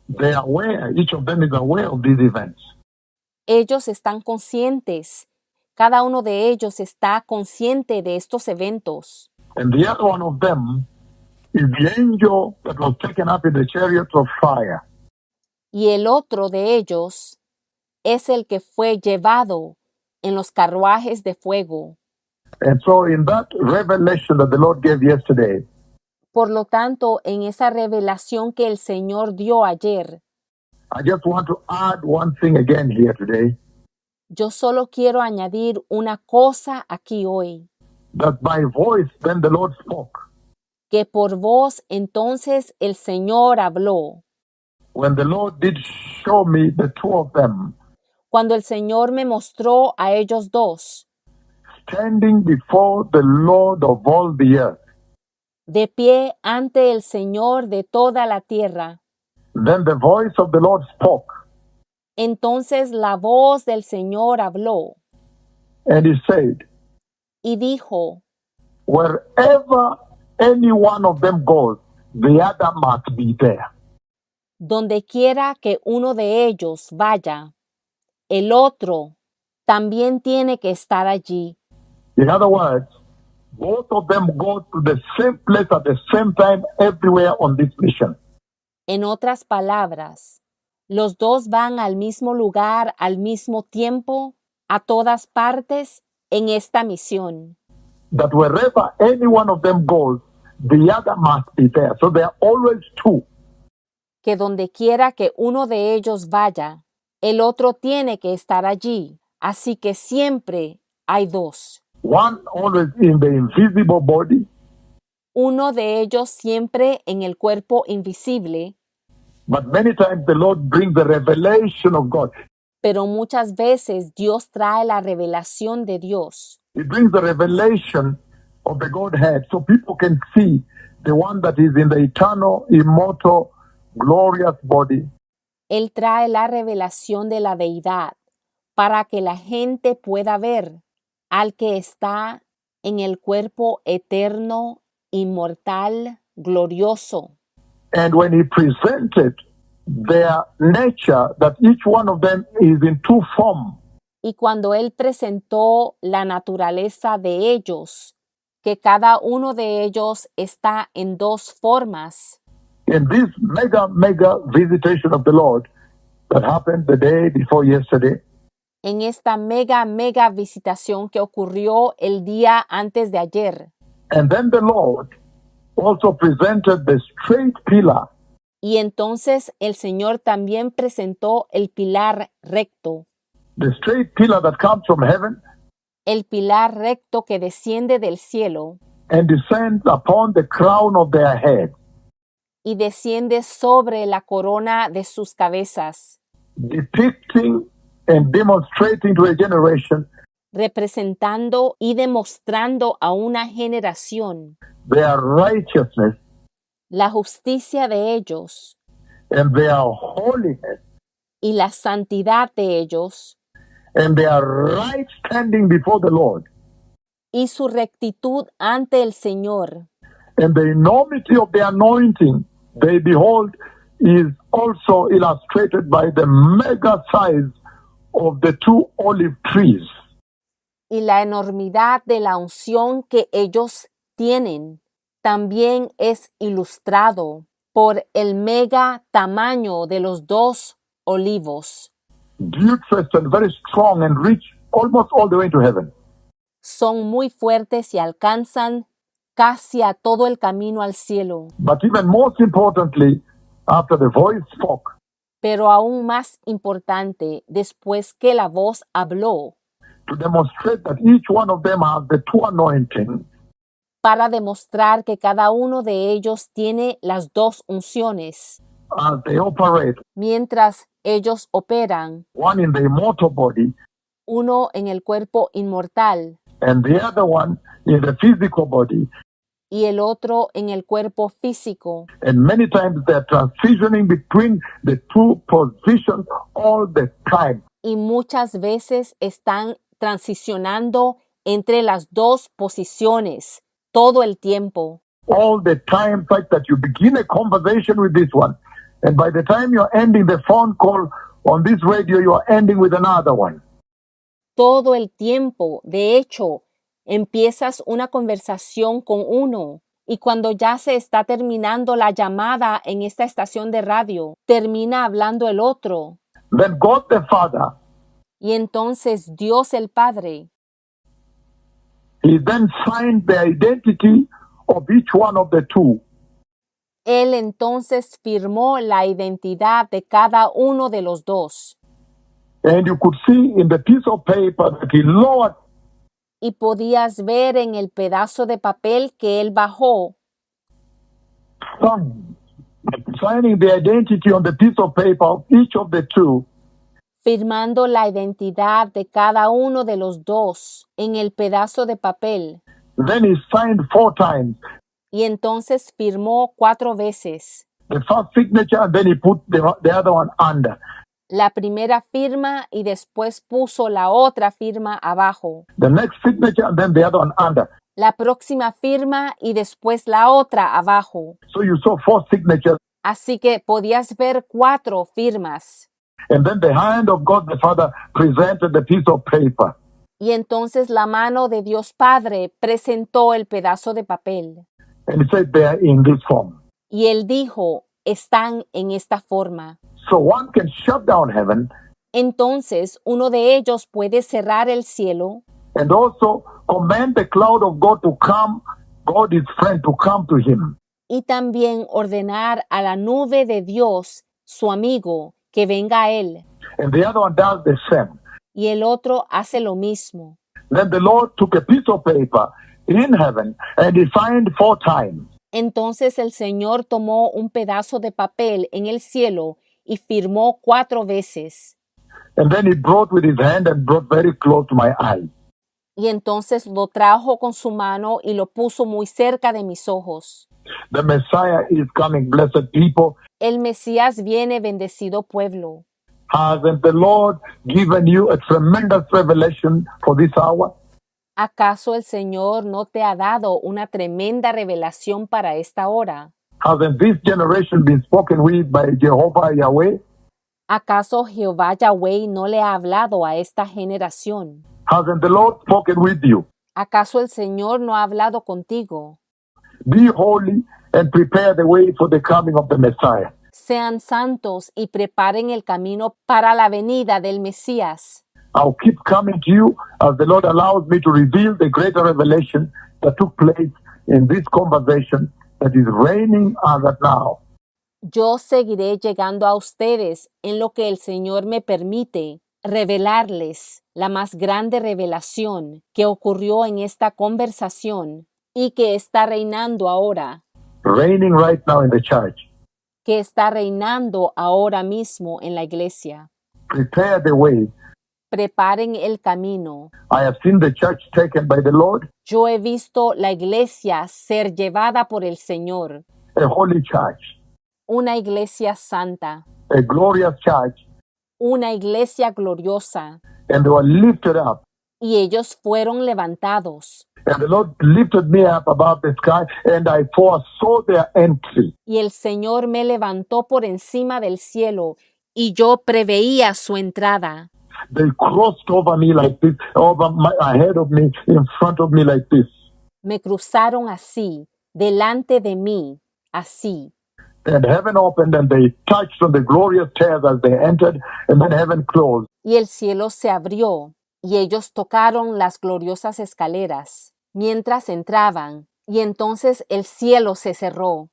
They are aware, each of them is aware of these events. Ellos están conscientes. Cada uno de ellos está consciente de estos eventos. And the other one of them is the angel that was taken up in the chariots of fire. Y el otro de ellos es el que fue llevado en los carruajes de fuego. And so in that revelation that the Lord gave yesterday, Por lo tanto, en esa revelación que el Señor dio ayer, I just want to add one thing again here today, yo solo quiero añadir una cosa aquí hoy, that by voice then the Lord spoke. que por voz entonces el Señor habló. When the Lord did show me the two of them Cuando el Señor me mostró a ellos dos, standing before the Lord of all the earth, de pie ante el Señor de toda la tierra, then the voice of the Lord spoke, entonces la voz del Señor habló and he said, y dijo, wherever any one of them goes, the other must be there. donde quiera que uno de ellos vaya, el otro también tiene que estar allí. In other words, both of them go to the same place at the same time everywhere on this mission. En otras palabras, los dos van al mismo lugar al mismo tiempo, a todas partes, en esta misión. That wherever any one of them goes, the other must be there. So there are always two. Que donde quiera que uno de ellos vaya, el otro tiene que estar allí. Así que siempre hay dos. One always in the invisible body, Uno de ellos siempre en el cuerpo invisible, but many times the Lord brings the revelation of God. pero muchas veces Dios trae la revelación de Dios. He brings the revelation of the Godhead so people can see the one that is in the eternal, immortal, glorious body. Él trae la revelación de la deidad para que la gente pueda ver al que está en el cuerpo eterno, inmortal, glorioso. And when he presented their nature, that each one of them is in two forms, Y cuando Él presentó la naturaleza de ellos, que cada uno de ellos está en dos formas, in this mega visitation of the Lord that happened the day before yesterday, en esta mega visitación que ocurrió el día antes de ayer. and then the Lord also presented the straight pillar, Y entonces el Señor también presentó el pilar recto, the straight pillar that comes from heaven el pilar recto que desciende del cielo and descends upon the crown of their head, y desciende sobre la corona de sus cabezas, depicting and demonstrating to a generation representando y demostrando a una generación their righteousness la justicia de ellos and their holiness y la santidad de ellos and their right standing before the Lord y su rectitud ante el Señor and the enormity of the anointing they behold is also illustrated by the mega size of the two olive trees. Y la enormidad de la unción que ellos tienen también es ilustrado por el mega tamaño de los dos olivos. Buttressed and very strong and reach almost all the way to heaven. Son muy fuertes y alcanzan casi a todo el camino al cielo. But even most importantly, after the voice spoke, Pero aún más importante, después que la voz habló, to demonstrate that each one of them has the two anointings, para demostrar que cada uno de ellos tiene las dos unciones, as they operate, mientras ellos operan, one in the immortal body uno en el cuerpo inmortal and the other one in the physical body. y el otro en el cuerpo físico. And many times they're transitioning between the two positions all the time. Y muchas veces están transicionando entre las dos posiciones todo el tiempo. All the time, in fact, that you begin a conversation with this one, and by the time you're ending the phone call on this radio, you are ending with another one. Todo el tiempo. De hecho, empiezas una conversación con uno y cuando ya se está terminando la llamada en esta estación de radio, termina hablando el otro. Then God the Father, Y entonces Dios el Padre, He then signed the identity of each one of the two. Él entonces firmó la identidad de cada uno de los dos. And you could see in the piece of paper that He lowered Y podías ver en el pedazo de papel que él bajó, signing the identity on the piece of paper of each of the two. firmando la identidad de cada uno de los dos en el pedazo de papel. Then He signed 4 times. Y entonces firmó 4 veces. The first signature, and then He put the other one under. La primera firma y después puso la otra firma abajo. The next signature, and then the other one under. La próxima firma y después la otra abajo. So you saw 4 signatures. Así que podías ver 4 firmas. And then the hand of God the Father presented the piece of paper. Y entonces la mano de Dios Padre presentó el pedazo de papel. And He said they are in this form. Y él dijo, están en esta forma. So one can shut down heaven Entonces uno de ellos puede cerrar el cielo and also command the cloud of God to come, God his friend, to come to him. y también ordenar a la nube de Dios, su amigo, que venga a él. And the other one does the same. Y el otro hace lo mismo. Then the Lord took a piece of paper in heaven and He signed 4 times. Entonces el Señor tomó un pedazo de papel en el cielo y firmó 4 veces. And then He brought with His hand and brought very close to my eye. Y entonces lo trajo con su mano y lo puso muy cerca de mis ojos. The Messiah is coming, blessed people. El Mesías viene, bendecido pueblo. Hasn't the Lord given you a tremendous revelation for this hour? ¿Acaso el Señor no te ha dado una tremenda revelación para esta hora? Hasn't this generation been spoken with by Jehovah Yahweh? ¿Acaso Jehová Yahweh no le ha hablado a esta generación? Hasn't the Lord spoken with you? ¿Acaso el Señor no ha hablado contigo? Be holy and prepare the way for the coming of the Messiah. Sean santos y preparen el camino para la venida del Mesías. I'll keep coming to you as the Lord allows me to reveal the greater revelation that took place in this conversation that is reigning as of now. Yo seguiré llegando a ustedes en lo que el Señor me permite revelarles la más grande revelación que ocurrió en esta conversación y que está reinando ahora, Reigning right now in the church. que está reinando ahora mismo en la iglesia. Prepare the way. Preparen el camino. I have seen the church taken by the Lord, Yo he visto la iglesia ser llevada por el Señor, a holy church, una iglesia santa, a glorious church, una iglesia gloriosa, and they were lifted up. y ellos fueron levantados. And the Lord lifted me up above the sky, and I foresaw their entry. Y el Señor me levantó por encima del cielo, y yo preveía su entrada. They crossed over me like this, ahead of me, in front of me like this. Me cruzaron así, delante de mí, así. And heaven opened, and they touched on the glorious stairs as they entered, and then heaven closed. Y el cielo se abrió, y ellos tocaron las gloriosas escaleras, mientras entraban, y entonces el cielo se cerró.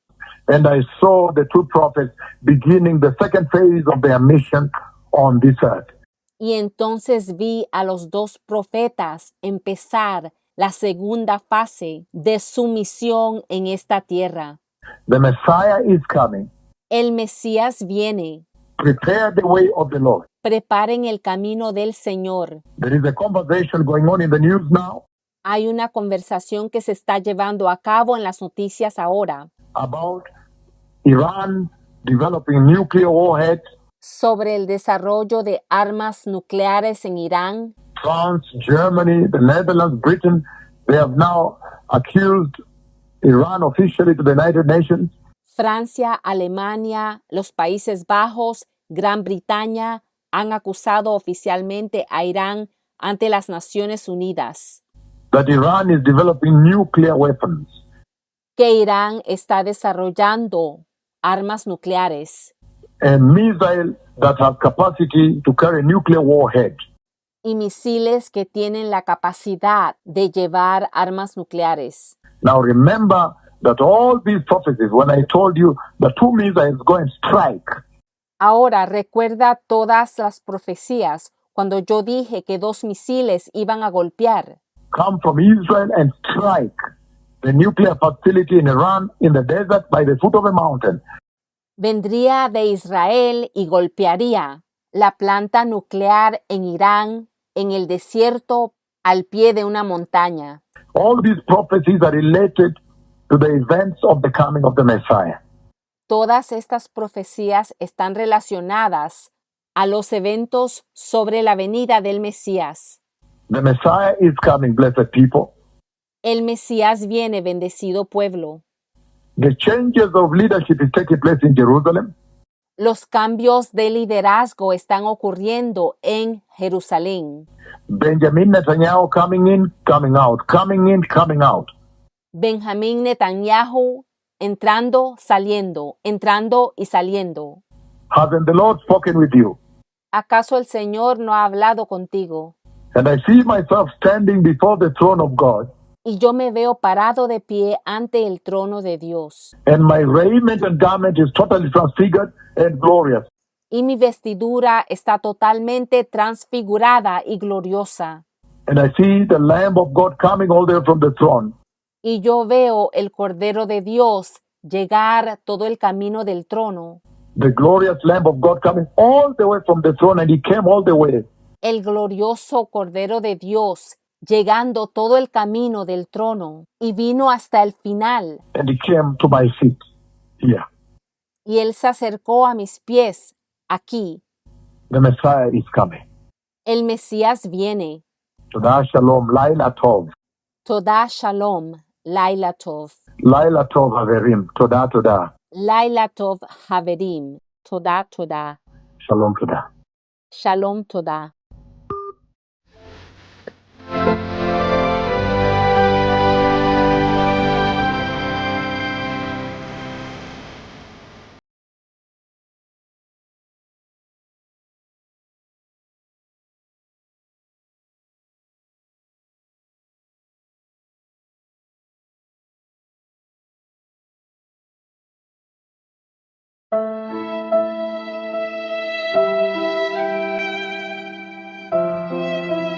And I saw the two prophets beginning the second phase of their mission on this earth. Y entonces vi a los dos profetas empezar la segunda fase de su misión en esta tierra. The Messiah is coming. El Mesías viene. Prepare the way of the Lord. Preparen el camino del Señor. There is a conversation going on in the news now Hay una conversación que se está llevando a cabo en las noticias ahora about Iran developing nuclear warheads. sobre el desarrollo de armas nucleares en Irán. France, Germany, the Netherlands, Britain, they have now accused Iran officially to the United Nations. Francia, Alemania, los Países Bajos, Gran Bretaña han acusado oficialmente a Irán ante las Naciones Unidas That Iran is developing nuclear weapons. que Irán está desarrollando armas nucleares And missiles that have capacity to carry nuclear warhead. y misiles que tienen la capacidad de llevar armas nucleares. Now remember that all these prophecies, when I told you the two missiles go and strike, Ahora recuerda todas las profecías cuando yo dije que dos misiles iban a golpear. come from Israel and strike the nuclear facility in Iran in the desert by the foot of a mountain. Vendría de Israel y golpearía la planta nuclear en Irán, en el desierto, al pie de una montaña. All these prophecies are related to the events of the coming of the Messiah. Todas estas profecías están relacionadas a los eventos sobre la venida del Mesías. The Messiah is coming, blessed people. El Mesías viene, bendecido pueblo. The changes of leadership is taking place in Jerusalem. Los cambios de liderazgo están ocurriendo en Jerusalén. Benjamin Netanyahu coming in, coming out, coming in, coming out. Benjamín Netanyahu entrando, entrando y saliendo. Hasn't the Lord spoken with you? ¿Acaso el Señor no ha hablado contigo? And I see myself standing before the throne of God, Y yo me veo parado de pie ante el trono de Dios. and my raiment and garment is totally transfigured and glorious. Y mi vestidura está totalmente transfigurada y gloriosa. And I see the Lamb of God coming all the way from the throne. Y yo veo el Cordero de Dios llegar todo el camino del trono. The glorious Lamb of God coming all the way from the throne, and he came all the way. El glorioso Cordero de Dios llegando todo el camino del trono y vino hasta el final. And he came to my feet here. Y él se acercó a mis pies aquí. The Messiah is coming. El Mesías viene. Todah Shalom, Laila Tov. Todah Shalom, Laila Tov. Laila Tov Haverim. Todah, Todah. Laila Tov Haverim. Todah, Todah. Shalom, Todah. Shalom, Todah.